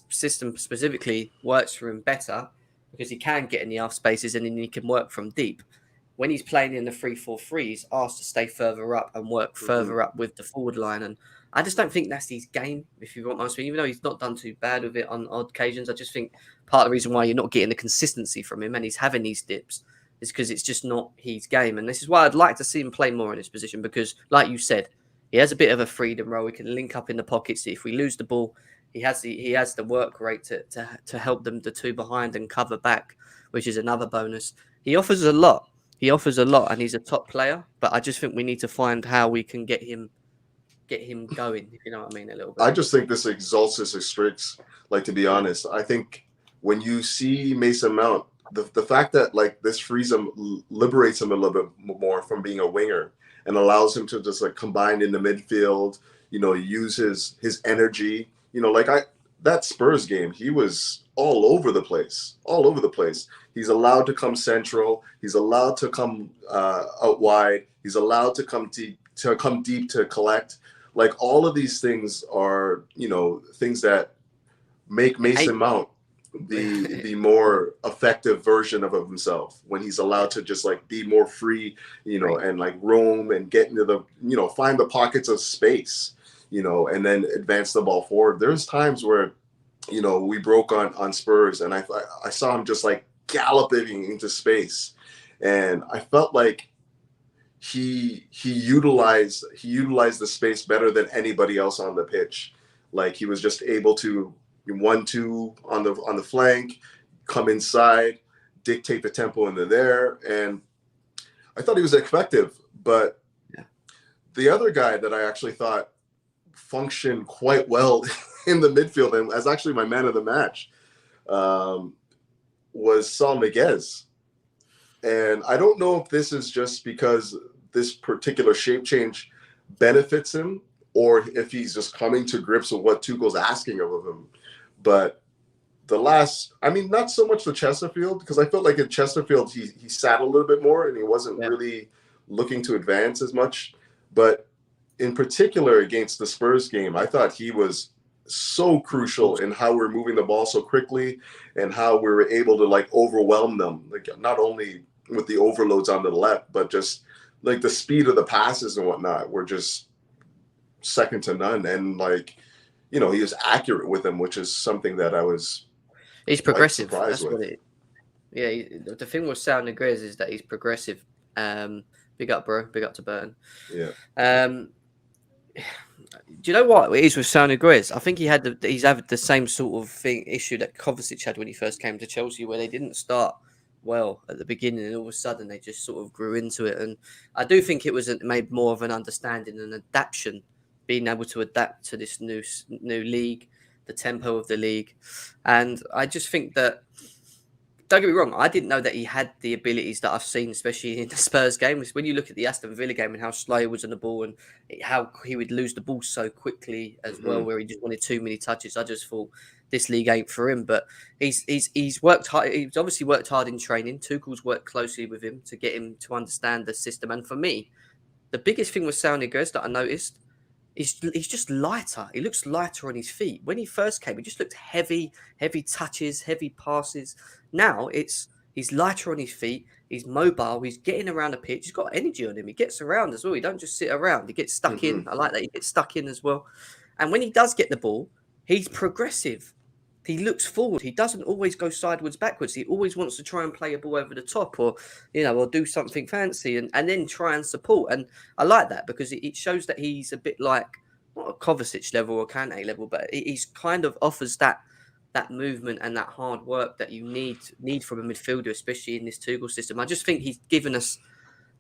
system specifically works for him better because he can get in the half spaces and then he can work from deep. When he's playing in the 3-4-3, he's asked to stay further up and work further up with the forward line. And I just don't think that's his game, if you want my opinion. Even though he's not done too bad with it on odd occasions, I just think part of the reason why you're not getting the consistency from him and he's having these dips is because it's just not his game. And this is why I'd like to see him play more in this position because, like you said, he has a bit of a freedom role. He can link up in the pockets. If we lose the ball, he has the work rate to help them, the 2 behind, and cover back, which is another bonus. He offers a lot. And he's a top player. But I just think we need to find how we can get him going, if you know what I mean, a little bit. I just think this exalts his strengths. Like, to be honest, I think when you see Mason Mount, the fact that like this frees him, liberates him a little bit more from being a winger and allows him to just like combine in the midfield, use his energy, like that Spurs game, he was all over the place. He's allowed to come central. He's allowed to come out wide. He's allowed to come deep to collect. Like all of these things are, things that make Mason Mount the more effective version of himself when he's allowed to just like be more free, and like roam and get into the, find the pockets of space, and then advance the ball forward. There's times where, we broke on Spurs and I saw him just like galloping into space. And I felt like he utilized the space better than anybody else on the pitch. Like he was just able to 1-2 on the flank, come inside, dictate the tempo into there, and I thought he was effective. But the other guy that I actually thought functioned quite well in the midfield and as actually my man of the match was Saul Niguez. And I don't know if this is just because this particular shape change benefits him or if he's just coming to grips with what Tuchel's asking of him. But not so much the Chesterfield, because I felt like in Chesterfield, he sat a little bit more and he wasn't really looking to advance as much. But in particular against the Spurs game, I thought he was so crucial in how we're moving the ball so quickly and how we were able to like overwhelm them, like not only with the overloads on the left, but just like the speed of the passes and whatnot were just second to none. And like, he was accurate with them, which is something that I was. He's progressive. That's what it. Yeah, the thing with Sal Niguez is that he's progressive. Big up, bro. Big up to Burton. Yeah. Do you know what it is with Sony Gres? I think he's had the same sort of issue that Kovacic had when he first came to Chelsea, where they didn't start well at the beginning, and all of a sudden they just sort of grew into it. And I do think it was made more of an understanding and adaptation, being able to adapt to this new league, the tempo of the league. And I just think that, don't get me wrong, I didn't know that he had the abilities that I've seen, especially in the Spurs game. When you look at the Aston Villa game and how slow he was on the ball and how he would lose the ball so quickly as well, where he just wanted too many touches, I just thought this league ain't for him. But he's worked hard. He's obviously worked hard in training. Tuchel's worked closely with him to get him to understand the system. And for me, the biggest thing with Sony Gres that I noticed, he's just lighter. He looks lighter on his feet. When he first came, he just looked heavy touches, heavy passes. Now he's lighter on his feet. He's mobile. He's getting around the pitch. He's got energy on him. He gets around as well. He don't just sit around. He gets stuck in. I like that. He gets stuck in as well. And when he does get the ball, he's progressive. He looks forward. He doesn't always go sideways, backwards. He always wants to try and play a ball over the top, or do something fancy and then try and support. And I like that because it shows that he's a bit like, not a Kovacic level or Kante level, but he's kind of offers that movement and that hard work that you need from a midfielder, especially in this Tuchel system. I just think he's given us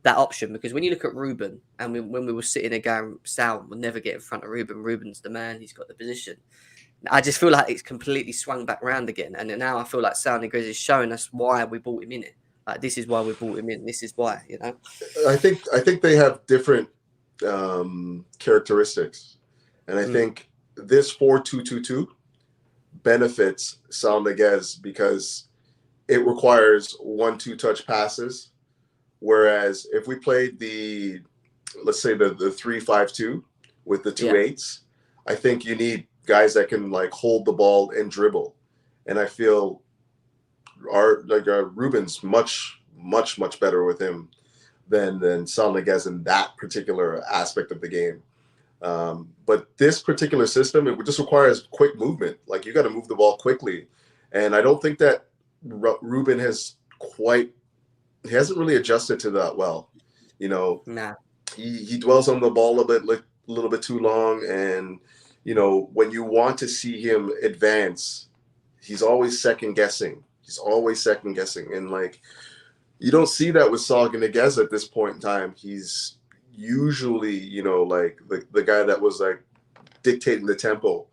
that option, because when you look at Ruben, and when we were sitting there going, Sal will never get in front of Ruben. Ruben's the man. He's got the position. I just feel like it's completely swung back round again. And now I feel like Sony Gres is showing us why we brought him in it. Like, this is why we brought him in. This is why, I think they have different characteristics. And I think this 4-2-2-2 benefits Sony Gres because it requires 1-2 touch passes. Whereas if we played let's say the 3-5-2 with the 2 8s, I think you need guys that can hold the ball and dribble. And I feel Ruben's much better with him than Sony Gres in that particular aspect of the game. But this particular system, it just requires quick movement. You got to move the ball quickly. And I don't think that Ruben he hasn't really adjusted to that well. Nah. He dwells on the ball a little bit too long, and when you want to see him advance, he's always second guessing. And you don't see that with Sony Gres at this point in time. He's usually, the guy that was dictating the tempo,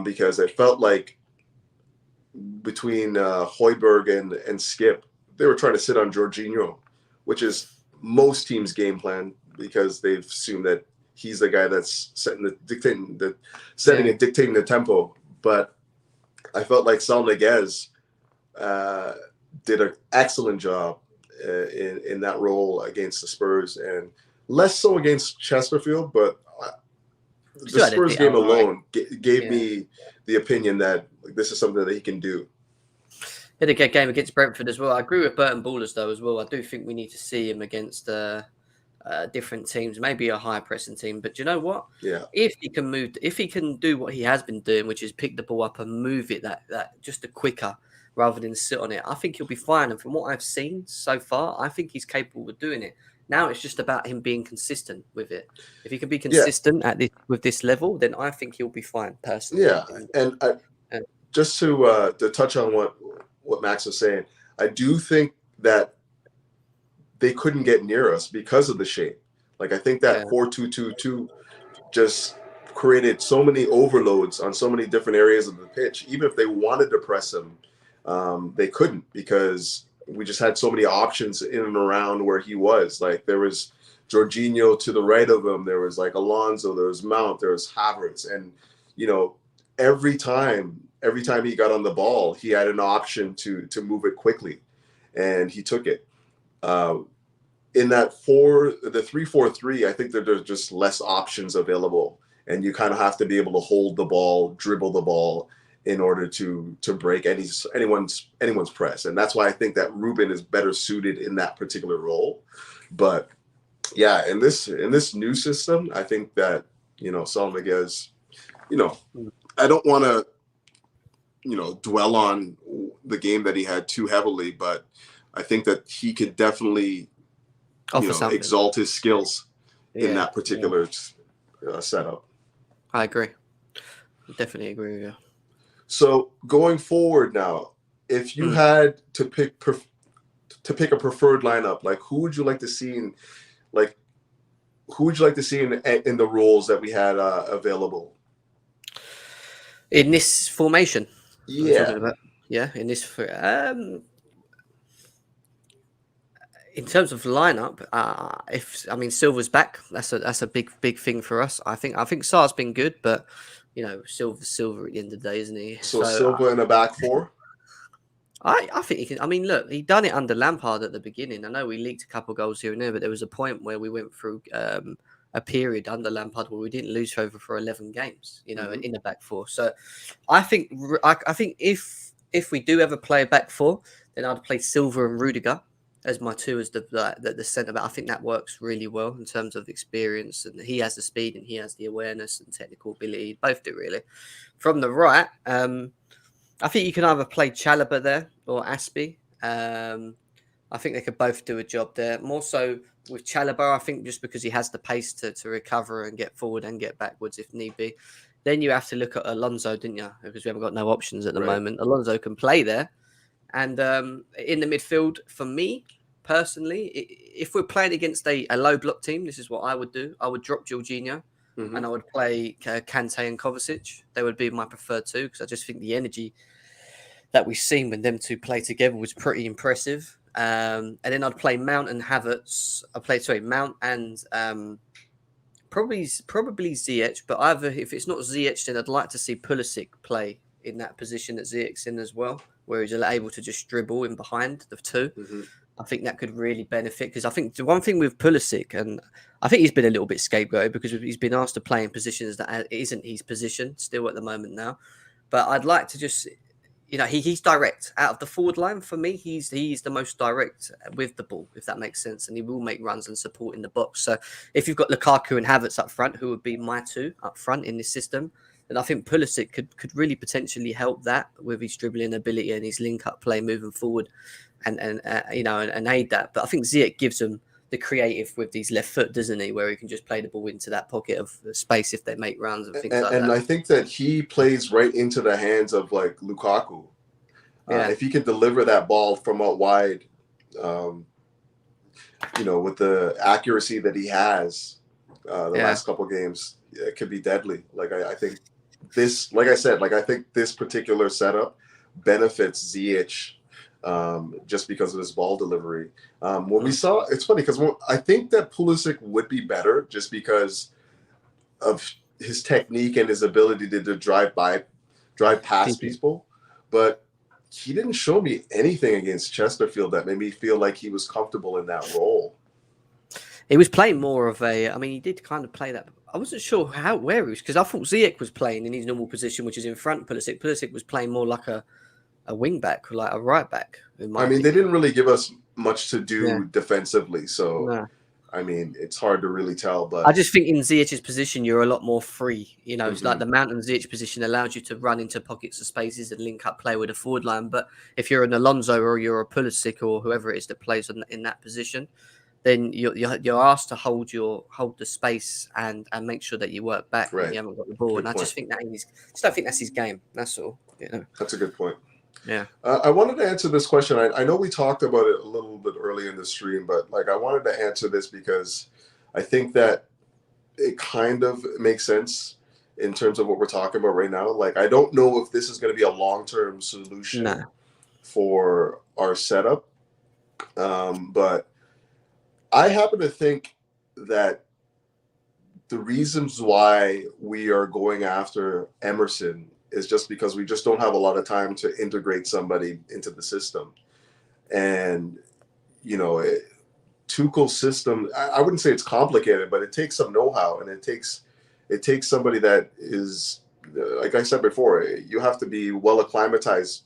because it felt like between Højbjerg and Skip, they were trying to sit on Jorginho, which is most teams' game plan, because they've assumed that he's the guy that's dictating the tempo. But I felt like Sony Gres did an excellent job in that role against the Spurs, and less so against Chesterfield. But the Spurs game alone gave me the opinion that this is something that he can do. He had a good game against Brentford as well. I agree with Burton Ballers though as well. I do think we need to see him against different teams, maybe a high pressing team. But you know what? Yeah. If he can do what he has been doing, which is pick the ball up and move it that just a quicker rather than sit on it, I think he'll be fine. And from what I've seen so far, I think he's capable of doing it. Now it's just about him being consistent with it. If he can be consistent with this level, then I think he'll be fine personally. Yeah, and just to touch on what Max was saying, I do think that they couldn't get near us because of the shape. I think that 4-2-2-2 just created so many overloads on so many different areas of the pitch. Even if they wanted to press him, they couldn't, because we just had so many options in and around where he was. There was Jorginho to the right of him. There was Alonso. There was Mount. There was Havertz. And, every time he got on the ball, he had an option to move it quickly, and he took it. In that the 3-4-3, I think that there's just less options available, and you kind of have to be able to hold the ball, dribble the ball in order to break anyone's press. And that's why I think that Ruben is better suited in that particular role. But yeah, in this new system, I think that, Sony Gres, I don't want to, dwell on the game that he had too heavily, but I think that he could definitely, exalt his skills in that particular setup. I agree. Definitely agree with you. So going forward now, if you had to pick a preferred lineup, like who would you like to see in the roles that we had available in this formation? Yeah. In this. In terms of lineup, Silva's back. That's a big thing for us. I think Sarr's been good, but Silva at the end of the day, isn't he? So Silva in a back four. I think he can. I mean, look, he done it under Lampard at the beginning. I know we leaked a couple of goals here and there, but there was a point where we went through a period under Lampard where we didn't lose over for 11 games. In the back four. So I think if we do ever play a back four, then I'd play Silva and Rudiger as my two as the centre back. I think that works really well in terms of experience, and he has the speed and he has the awareness and technical ability. Both do really. From the right, I think you can either play Chalobah there or Aspie. I think they could both do a job there. More so with Chalobah, I think just because he has the pace to recover and get forward and get backwards if need be. Then you have to look at Alonso, didn't you? Because we haven't got no options at the moment. Alonso can play there. And in the midfield, for me, personally, if we're playing against a low block team, this is what I would do. I would drop Jorginho and I would play Kante and Kovacic. They would be my preferred two because I just think the energy that we've seen when them two play together was pretty impressive. And then I'd play Mount and Havertz. Mount and probably Ziyech. But either if it's not Ziyech, then I'd like to see Pulisic play in that position that Ziyech's in as well, where he's able to just dribble in behind the two. I think that could really benefit because I think the one thing with Pulisic, and I think he's been a little bit scapegoated because he's been asked to play in positions that isn't his position still at the moment now. But I'd like to just, he's direct out of the forward line. For me, he's the most direct with the ball, if that makes sense. And he will make runs and support in the box. So if you've got Lukaku and Havertz up front, who would be my two up front in this system, then I think Pulisic could really potentially help that with his dribbling ability and his link-up play moving forward and aid that. But I think Ziyech gives them the creative with his left foot, doesn't he? Where he can just play the ball into that pocket of space if they make runs and things like that. And I think that he plays right into the hands of like Lukaku. If he can deliver that ball from out wide, with the accuracy that he has last couple of games, it could be deadly. I think this, I think this particular setup benefits Ziyech just because of his ball delivery. When we saw, it's funny because I think that Pulisic would be better just because of his technique and his ability to drive past people. But he didn't show me anything against Chesterfield that made me feel like he was comfortable in that role. He was playing more of he did kind of play that. I wasn't sure where he was because I thought Ziyech was playing in his normal position, which is in front of Pulisic. Pulisic was playing more like a wing back, like a right back. They didn't really give us much to do defensively, so it's hard to really tell. But I just think in Ziyech's position, you're a lot more free. It's like the Mount and Ziyech position allows you to run into pockets of spaces and link up play with a forward line. But if you're an Alonso or you're a Pulisic or whoever it is that plays in that position, then you're asked to hold the space and make sure that you work back when you haven't got the ball. And I just think don't think that's his game. That's all. That's a good point. Yeah. I wanted to answer this question. I know we talked about it a little bit early in the stream, but I wanted to answer this because I think that it kind of makes sense in terms of what we're talking about right now. I don't know if this is going to be a long-term solution for our setup, but I happen to think that the reasons why we are going after Emerson is just because we just don't have a lot of time to integrate somebody into the system. And, Tuchel's system, I wouldn't say it's complicated, but it takes some know-how and it takes somebody that is, like I said before, you have to be well acclimatized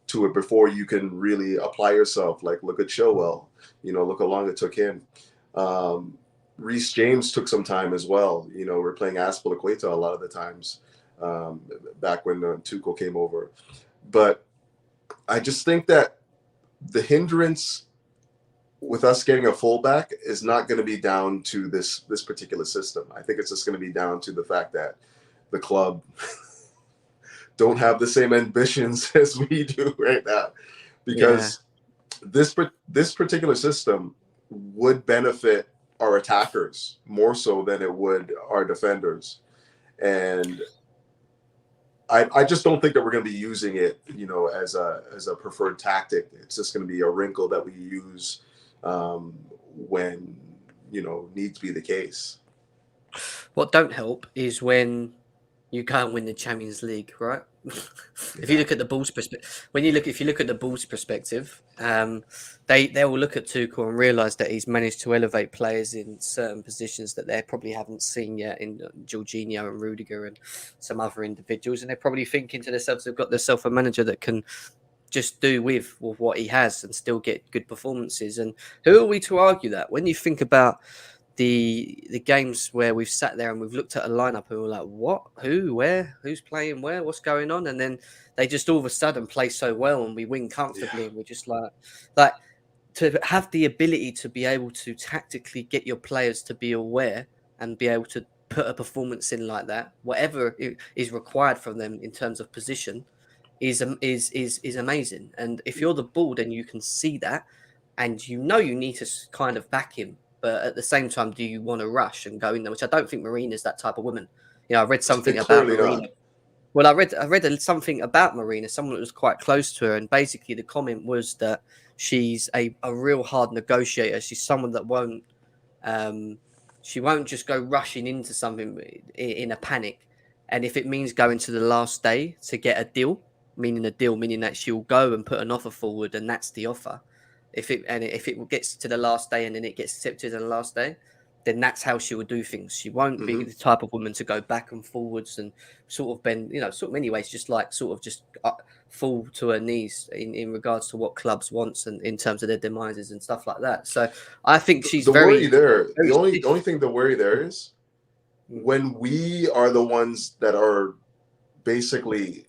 to it before you can really apply yourself. Look at Chilwell, look how long it took him. Reece James took some time as well. We're playing Aspilicueta a lot of the times. Back when Tuchel came over. But I just think that the hindrance with us getting a fullback is not going to be down to this particular system. I think it's just going to be down to the fact that the club don't have the same ambitions as we do right now, because this particular system would benefit our attackers more so than it would our defenders. And I just don't think that we're going to be using it, as a preferred tactic. It's just going to be a wrinkle that we use when, needs be the case. What don't help is when you can't win the Champions League, right? If you look at the Bulls perspective, if you look at the Bulls perspective, they will look at Tuchel and realise that he's managed to elevate players in certain positions that they probably haven't seen yet in Jorginho and Rudiger and some other individuals, and they're probably thinking to themselves, they've got themselves a manager that can just do with what he has and still get good performances. And who are we to argue that? When you think about the games where we've sat there and we've looked at a lineup and we're like, what, who, where, who's playing where, what's going on? And then they just all of a sudden play so well and we win comfortably. And we're just like to have the ability to be able to tactically get your players to be aware and be able to put a performance in like that, whatever is required from them in terms of position, is amazing. And if you're the ball, then you can see that, and you need to kind of back him. But at the same time, do you want to rush and go in there? Which I don't think Marina's that type of woman. I read something about Marina. Not. Well, I read something about Marina, someone that was quite close to her, and basically the comment was that she's a real hard negotiator. She's someone that won't just go rushing into something in a panic. And if it means going to the last day to get a deal, meaning that she'll go and put an offer forward, and that's the offer. If it gets to the last day and then it gets accepted on the last day, then that's how she will do things. She won't be the type of woman to go back and forwards and sort of bend, sort of many ways, just fall to her knees in regards to what clubs wants and in terms of their demises and stuff like that. So I think she's the very worry there. The only thing the worry there is when we are the ones that are basically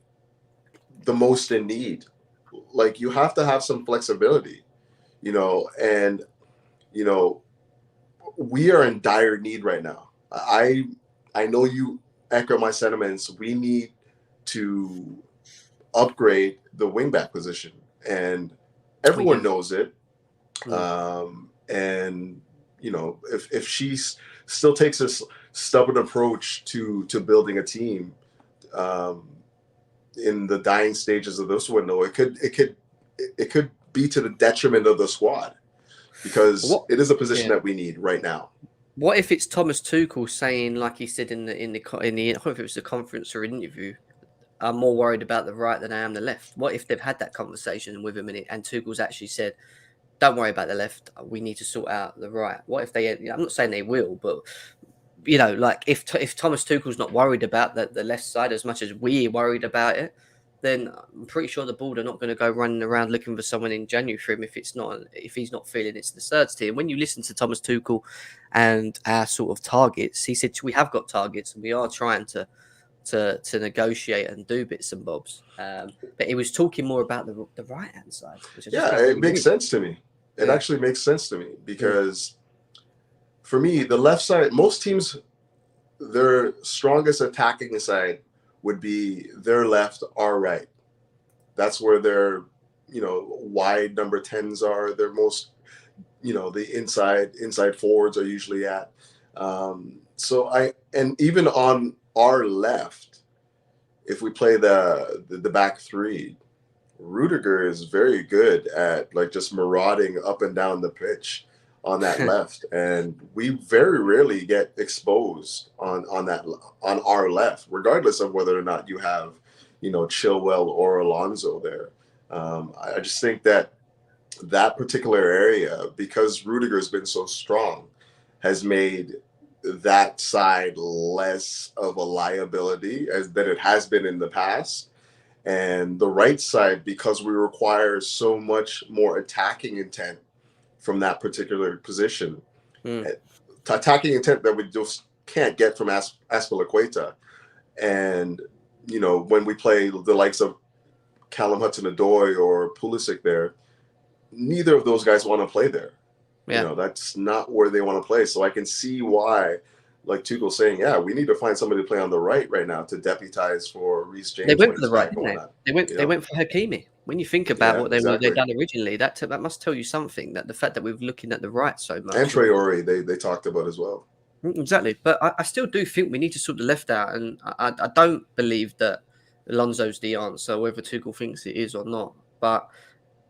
the most in need. Like, you have to have some flexibility. And we are in dire need right now. I know you echo my sentiments. We need to upgrade the wingback position, and everyone knows it. And if she still takes this stubborn approach to building a team in the dying stages of this window, it could be to the detriment of the squad, because it is a position that we need right now. What if it's Thomas Tuchel saying, like he said in the I don't know if it was the conference or interview, I'm more worried about the right than I am the left? What if they've had that conversation with him and Tuchel's actually said, don't worry about the left, we need to sort out the right? What if they, I'm not saying they will, but like if Thomas Tuchel's not worried about the left side as much as we're worried about it, then I'm pretty sure the board are not going to go running around looking for someone in January for him if he's not feeling it's the third team. When you listen to Thomas Tuchel and our sort of targets, he said we have got targets and we are trying to negotiate and do bits and bobs. But he was talking more about the right hand side. Which it makes sense to me. It actually makes sense to me, because for me, the left side, most teams, their strongest attacking side would be their left, our right. That's where their, wide number 10s are. Their most, the inside forwards are usually at. And even on our left, if we play the back three, Rudiger is very good at just marauding up and down the pitch on that left, and we very rarely get exposed on our left, regardless of whether or not you have Chilwell or Alonso there. I just think that particular area, because Rudiger has been so strong, has made that side less of a liability than it has been in the past. And the right side, because we require so much more attacking intent from that particular position, attacking intent that we just can't get from Azpilicueta. And, when we play the likes of Callum Hudson-Odoi or Pulisic there, neither of those guys want to play there. That's not where they want to play. So I can see why like Tuchel saying, yeah, we need to find somebody to play on the right now to deputize for Reece They James went when for he's the right, back didn't and they? whatnot. They went for Hakimi. When you think about Yeah, what they'd exactly. done originally, that must tell you something, that the fact that we're looking at the right so much. And Traore, they talked about as well. Exactly. But I still do think we need to sort the left out, and I don't believe that Alonso's the answer, whether Tuchel thinks it is or not. But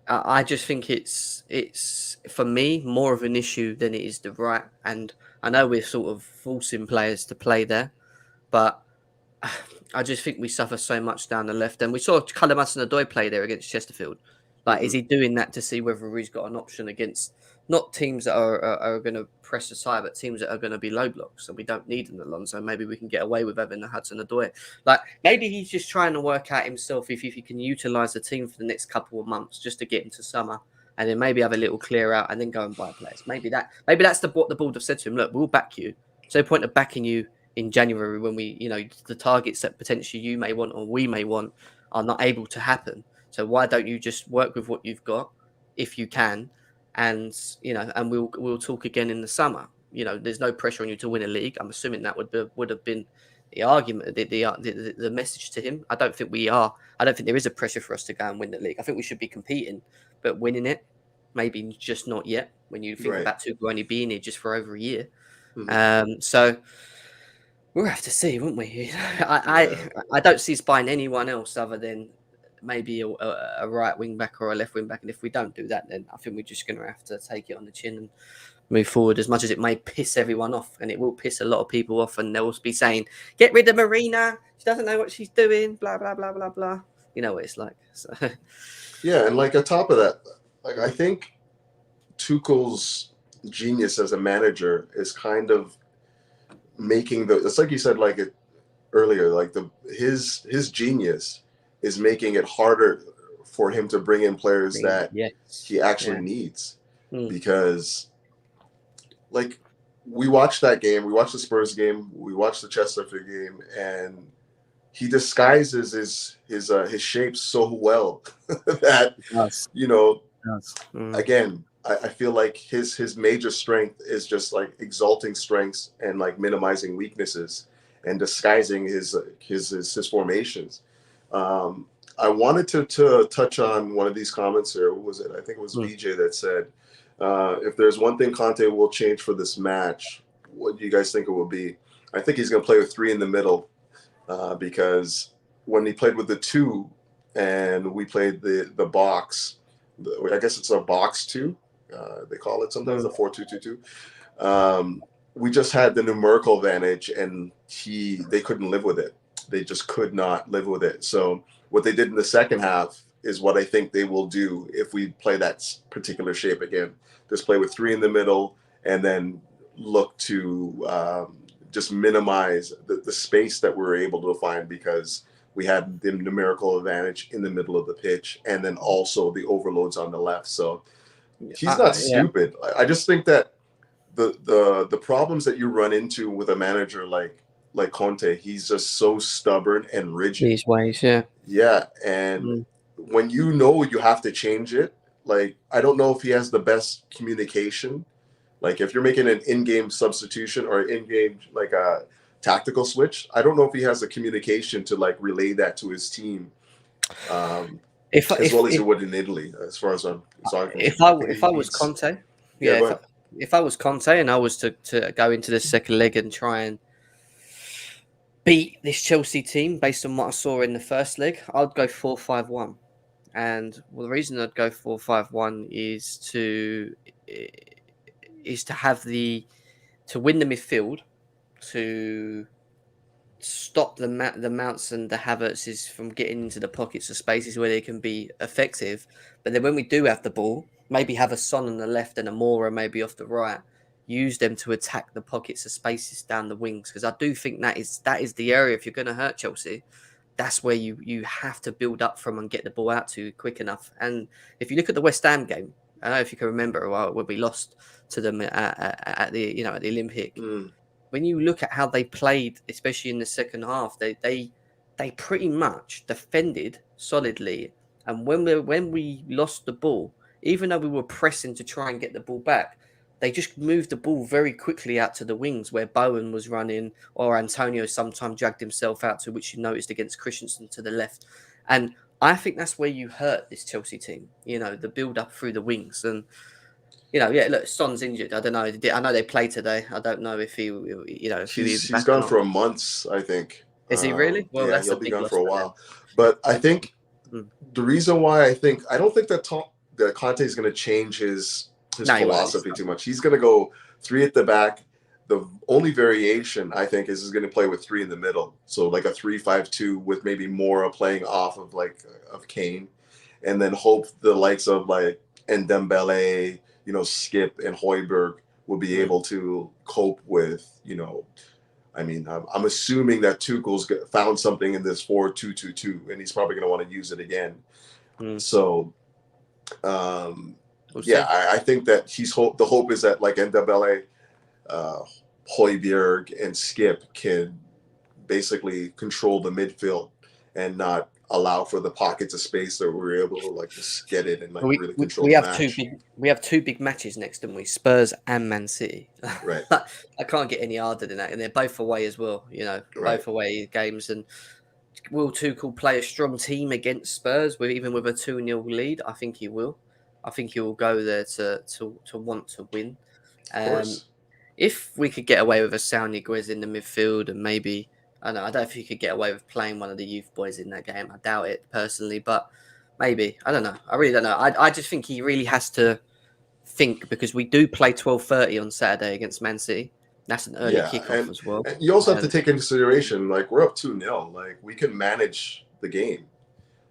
I just think it's for me more of an issue than it is the right. And I know we're sort of forcing players to play there, but I just think we suffer so much down the left. And we saw Callum Hudson-Odoi play there against Chesterfield. Like, is he doing that to see whether he's got an option against not teams that are going to press aside, but teams that are going to be low blocks? And we don't need an Alonso. Maybe we can get away with having a Hudson-Odoi. Like, maybe he's just trying to work out himself if he can utilise the team for the next couple of months just to get into summer, and then maybe have a little clear out and then go and buy players. Maybe that's what the board have said to him. Look, we'll back you. So no point of backing you in January when we, the targets that potentially you may want or we may want are not able to happen. So why don't you just work with what you've got if you can, and we'll talk again in the summer. There's no pressure on you to win a league. I'm assuming that would have been the argument, the message to him. I don't think we are. I don't think there is a pressure for us to go and win the league. I think we should be competing, but winning it, maybe just not yet. When you think about Tuchel only being here just for over a year, so. We'll have to see, won't we? I don't see us buying anyone else other than maybe a right wing back or a left wing back. And if we don't do that, then I think we're just going to have to take it on the chin and move forward, as much as it may piss everyone off. And it will piss a lot of people off. And they'll be saying, get rid of Marina. She doesn't know what she's doing. Blah, blah, blah, blah, blah. You know what it's like. So. Yeah, and like on top of that, like I think Tuchel's genius as a manager is kind of making it's like you said, like it earlier, like his genius is making it harder for him to bring in players that he actually needs, because like we watched that game, we watched the Spurs game, we watched the Chesterfield game, and he disguises his shape so well that again, I feel like his major strength is just like exalting strengths and like minimizing weaknesses and disguising his formations. I wanted to touch on one of these comments here. What was it? I think it was VJ that said, if there's one thing Conte will change for this match, what do you guys think it will be? I think he's going to play with three in the middle, because when he played with the two and we played the box, I guess it's a box two. They call it sometimes a 4-2-2-2. We just had the numerical advantage, and they couldn't live with it. They just could not live with it. So what they did in the second half is what I think they will do if we play that particular shape again. Just play with three in the middle, and then look to just minimize the space that we were able to find, because we had the numerical advantage in the middle of the pitch, and then also the overloads on the left. So he's not stupid. I just think that the problems that you run into with a manager like Conte, he's just so stubborn and rigid. These ways, yeah. And when you have to change it, like I don't know if he has the best communication. Like if you're making an in-game substitution or in-game like a tactical switch, I don't know if he has the communication to like relay that to his team. As well as he would in Italy, as far as I'm talking. If I was Conte, if I was Conte and I was to go into the second leg and try and beat this Chelsea team based on what I saw in the first leg, I'd go 4-5-1. And the reason I'd go 4-5-1 is to win the midfield, to stop the Mounts and the Havertzes from getting into the pockets of spaces where they can be effective. But then when we do have the ball, maybe have a Son on the left and a Moura maybe off the right, use them to attack the pockets of spaces down the wings. Because I do think that is the area, if you're going to hurt Chelsea, that's where you have to build up from and get the ball out to quick enough. And if you look at the West Ham game, I don't know if you can remember when we lost to them at the Olympic. When you look at how they played, especially in the second half, they pretty much defended solidly. And when we lost the ball, even though we were pressing to try and get the ball back, they just moved the ball very quickly out to the wings where Bowen was running, or Antonio sometimes dragged himself out to, which you noticed against Christensen to the left. And I think that's where you hurt this Chelsea team, the build up through the wings. And, look, Son's injured. I don't know. I know they play today. I don't know if he's gone for months, I think. Is he really? Well, yeah, that's he'll a be big gone loss for a while. But I think the reason why I don't think that Conte is going to change his philosophy too much. He's going to go 3 at the back. The only variation, I think, is he's going to play with 3 in the middle. So like a 3-5-2 with maybe Mora playing off of Kane, and then hope the likes of like Ndembele, Skip and Højbjerg will be able to cope with, I'm assuming that Tuchel's found something in this 4-2-2-2, and he's probably going to want to use it again. So, I think that the hope is that like Ndembele, Højbjerg, and Skip can basically control the midfield and not allow for the pockets of space that we're able to just get it and really control the match. We have 2 big matches next, don't we? Spurs and Man City. Right. I can't get any harder than that, and they're both away as well. Both away games. And will Tuchel play a strong team against Spurs, even with a 2-0 lead? I think he will. I think he will go there to want to win. Of course. If we could get away with a Saúl Ñíguez in the midfield, and maybe, I don't know if you could get away with playing one of the youth boys in that game. I doubt it personally, but maybe. I don't know. I really don't know. I just think he really has to think, because we do play 12:30 on Saturday against Man City. That's an early kickoff as well. And you also have to take into consideration, we're up 2-0. We can manage the game.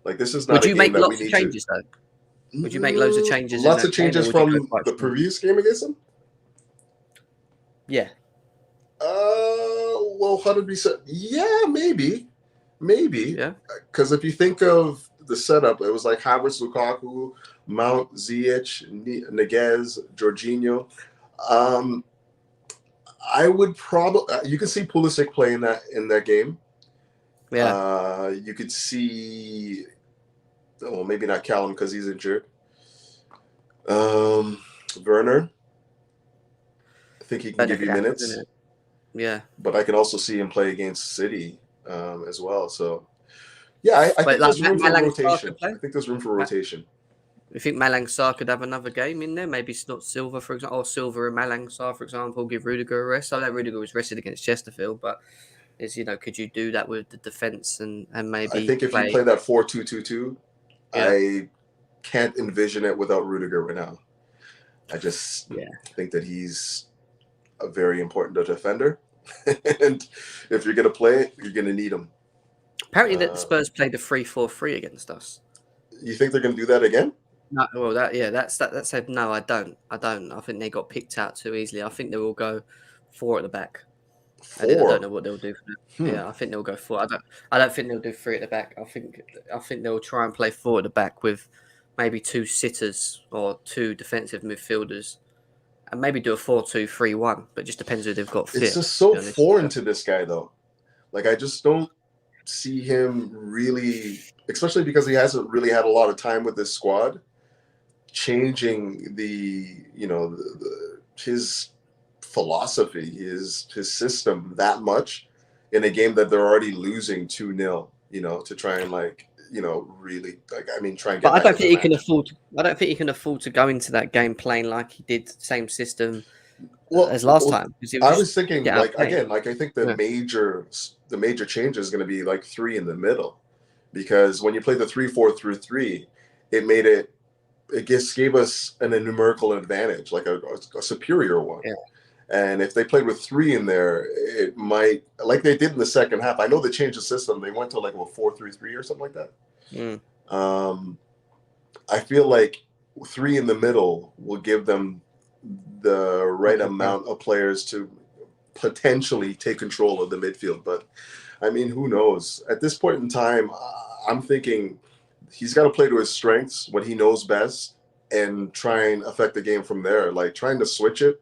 This is not. Would you make lots of changes though? Would you make loads of changes? Lots of changes from the previous game against them? Yeah. Well, how did we set? Yeah, maybe. Yeah. Because if you think of the setup, it was like Havertz, Lukaku, Mount, Ziyech, Ñíguez, Jorginho. I would probably. You could see Pulisic play in that game. Yeah. You could see. Well, maybe not Callum because he's injured. Werner. I think he can give you minutes. Yeah. But I can also see him play against City as well. So, yeah, I think there's room for rotation. I think there's room for rotation. You think Malang Sarr could have another game in there? Maybe it's not Silva, for example, or Silva and Malang Sarr, for example, give Rudiger a rest. I know Rudiger was rested against Chesterfield, but could you do that with the defence and maybe? I think if you play that 4-2-2-2, I can't envision it without Rudiger right now. I just think that he's a very important defender, and if you're going to play it, you're going to need him. Apparently, that Spurs played a 3-4-3 against us. You think they're going to do that again? No, well, that said, no, I don't. I think they got picked out too easily. I think they will go 4 at the back. 4? I don't know what they'll do. Yeah, I think they'll go 4. I don't think they'll do 3 at the back. I think they'll try and play 4 at the back with maybe 2 sitters or 2 defensive midfielders, and maybe do a 4-2-3-1. But it just depends who they've got fit. It's just so foreign to this guy, though. I just don't see him really, especially because he hasn't really had a lot of time with this squad, changing his philosophy, his system that much in a game that they're already losing 2-0, to try and really try and get. But I don't think he can afford. I don't think he can afford to go into that game playing like he did, same system as last time. I was thinking I think the major change is going to be 3 in the middle, because when you play the 3-4-3, it gave us a numerical advantage, a superior one. Yeah. And if they played with 3 in there, it might, like they did in the second half. I know they changed the system. They went to 4-3-3 or something like that. I feel like 3 in the middle will give them the right amount of players to potentially take control of the midfield. But who knows? At this point in time, I'm thinking he's got to play to his strengths, what he knows best, and try and affect the game from there. Trying to switch it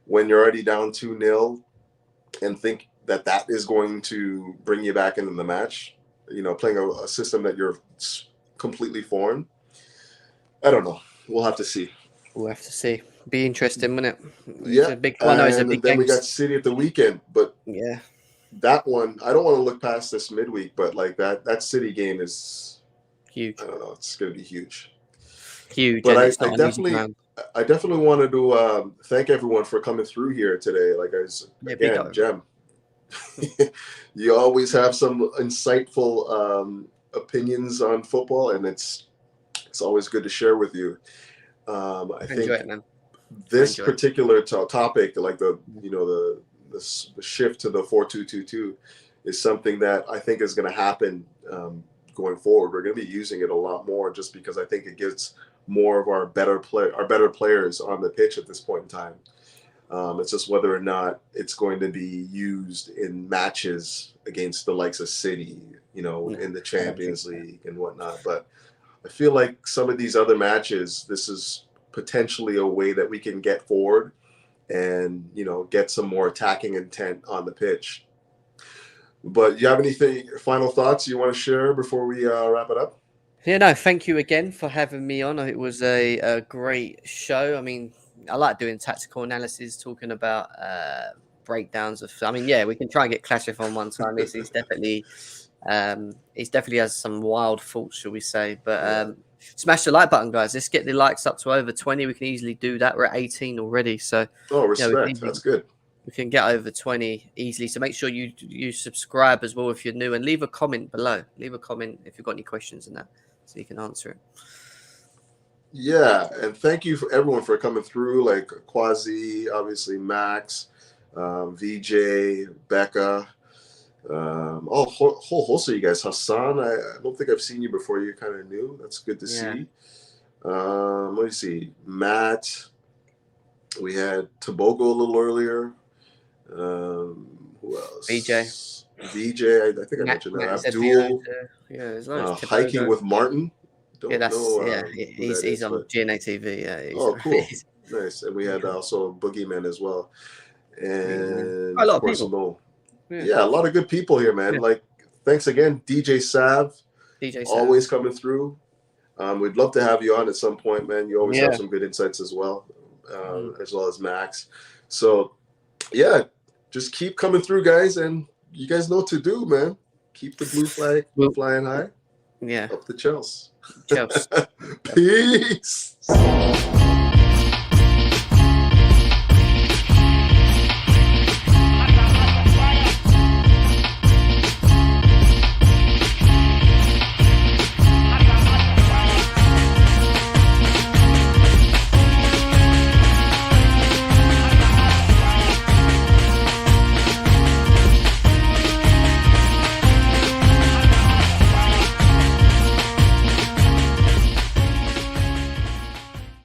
when you're already down 2-0 and think that is going to bring you back into the match, playing a system that you're completely foreign. I don't know. We'll have to see. Be interesting, wouldn't it? Yeah, It's a big. I know it's a and big then game. we got City at the weekend, but Yeah, that one I don't want to look past this midweek, but like that City game is huge, I don't know, it's going to be huge. huge. But And I it's not an easy definitely ground. I definitely wanted to thank everyone for coming through here today. Like Yeah, big again, up. Jem, you always have some insightful opinions on football, and it's always good to share with you. I Enjoy think it, man. this Enjoy it. particular topic, like the shift to the 4-2-2-2, is something that I think is going to happen going forward. We're going to be using it a lot more, just because I think it gives more of our better players on the pitch at this point in time. It's just whether or not it's going to be used in matches against the likes of City, in the Champions League and whatnot. But I feel like some of these other matches, this is potentially a way that we can get forward and, get some more attacking intent on the pitch. But you have anything, final thoughts you want to share before we wrap it up? Yeah, no, thank you again for having me on. It was a great show. I mean, I like doing tactical analysis, talking about breakdowns of. I mean, yeah, we can try and get Classic on one time. He's definitely has some wild thoughts, shall we say? But smash the like button, guys. Let's get the likes up to over 20. We can easily do that. We're at 18 already, so respect. That's good. We can get over 20 easily. So make sure you subscribe as well if you're new, and leave a comment below. Leave a comment if you've got any questions in that, so you can answer it. Yeah, and thank you for everyone for coming through, like Quasi, obviously Max, VJ, Becca, whole host of you guys. Hassan, I don't think I've seen you before. You're kind of new. That's good to see. Let me see. Matt, we had Tobogo a little earlier. Who else? VJ, I think I mentioned that. Abdul, there's loads. Hiking with Martin. He's on GNA TV. Yeah, cool. Nice. And we had also Boogeyman as well. And a lot of course, people. A lot of good people here, man. Like, thanks again, DJ Sav. Always coming through. We'd love to have you on at some point, man. You always have some good insights as well as Max. So, just keep coming through, guys, and you guys know what to do, man. Keep the blue flag flying high. Yeah. Up the Chels. Chels. Peace.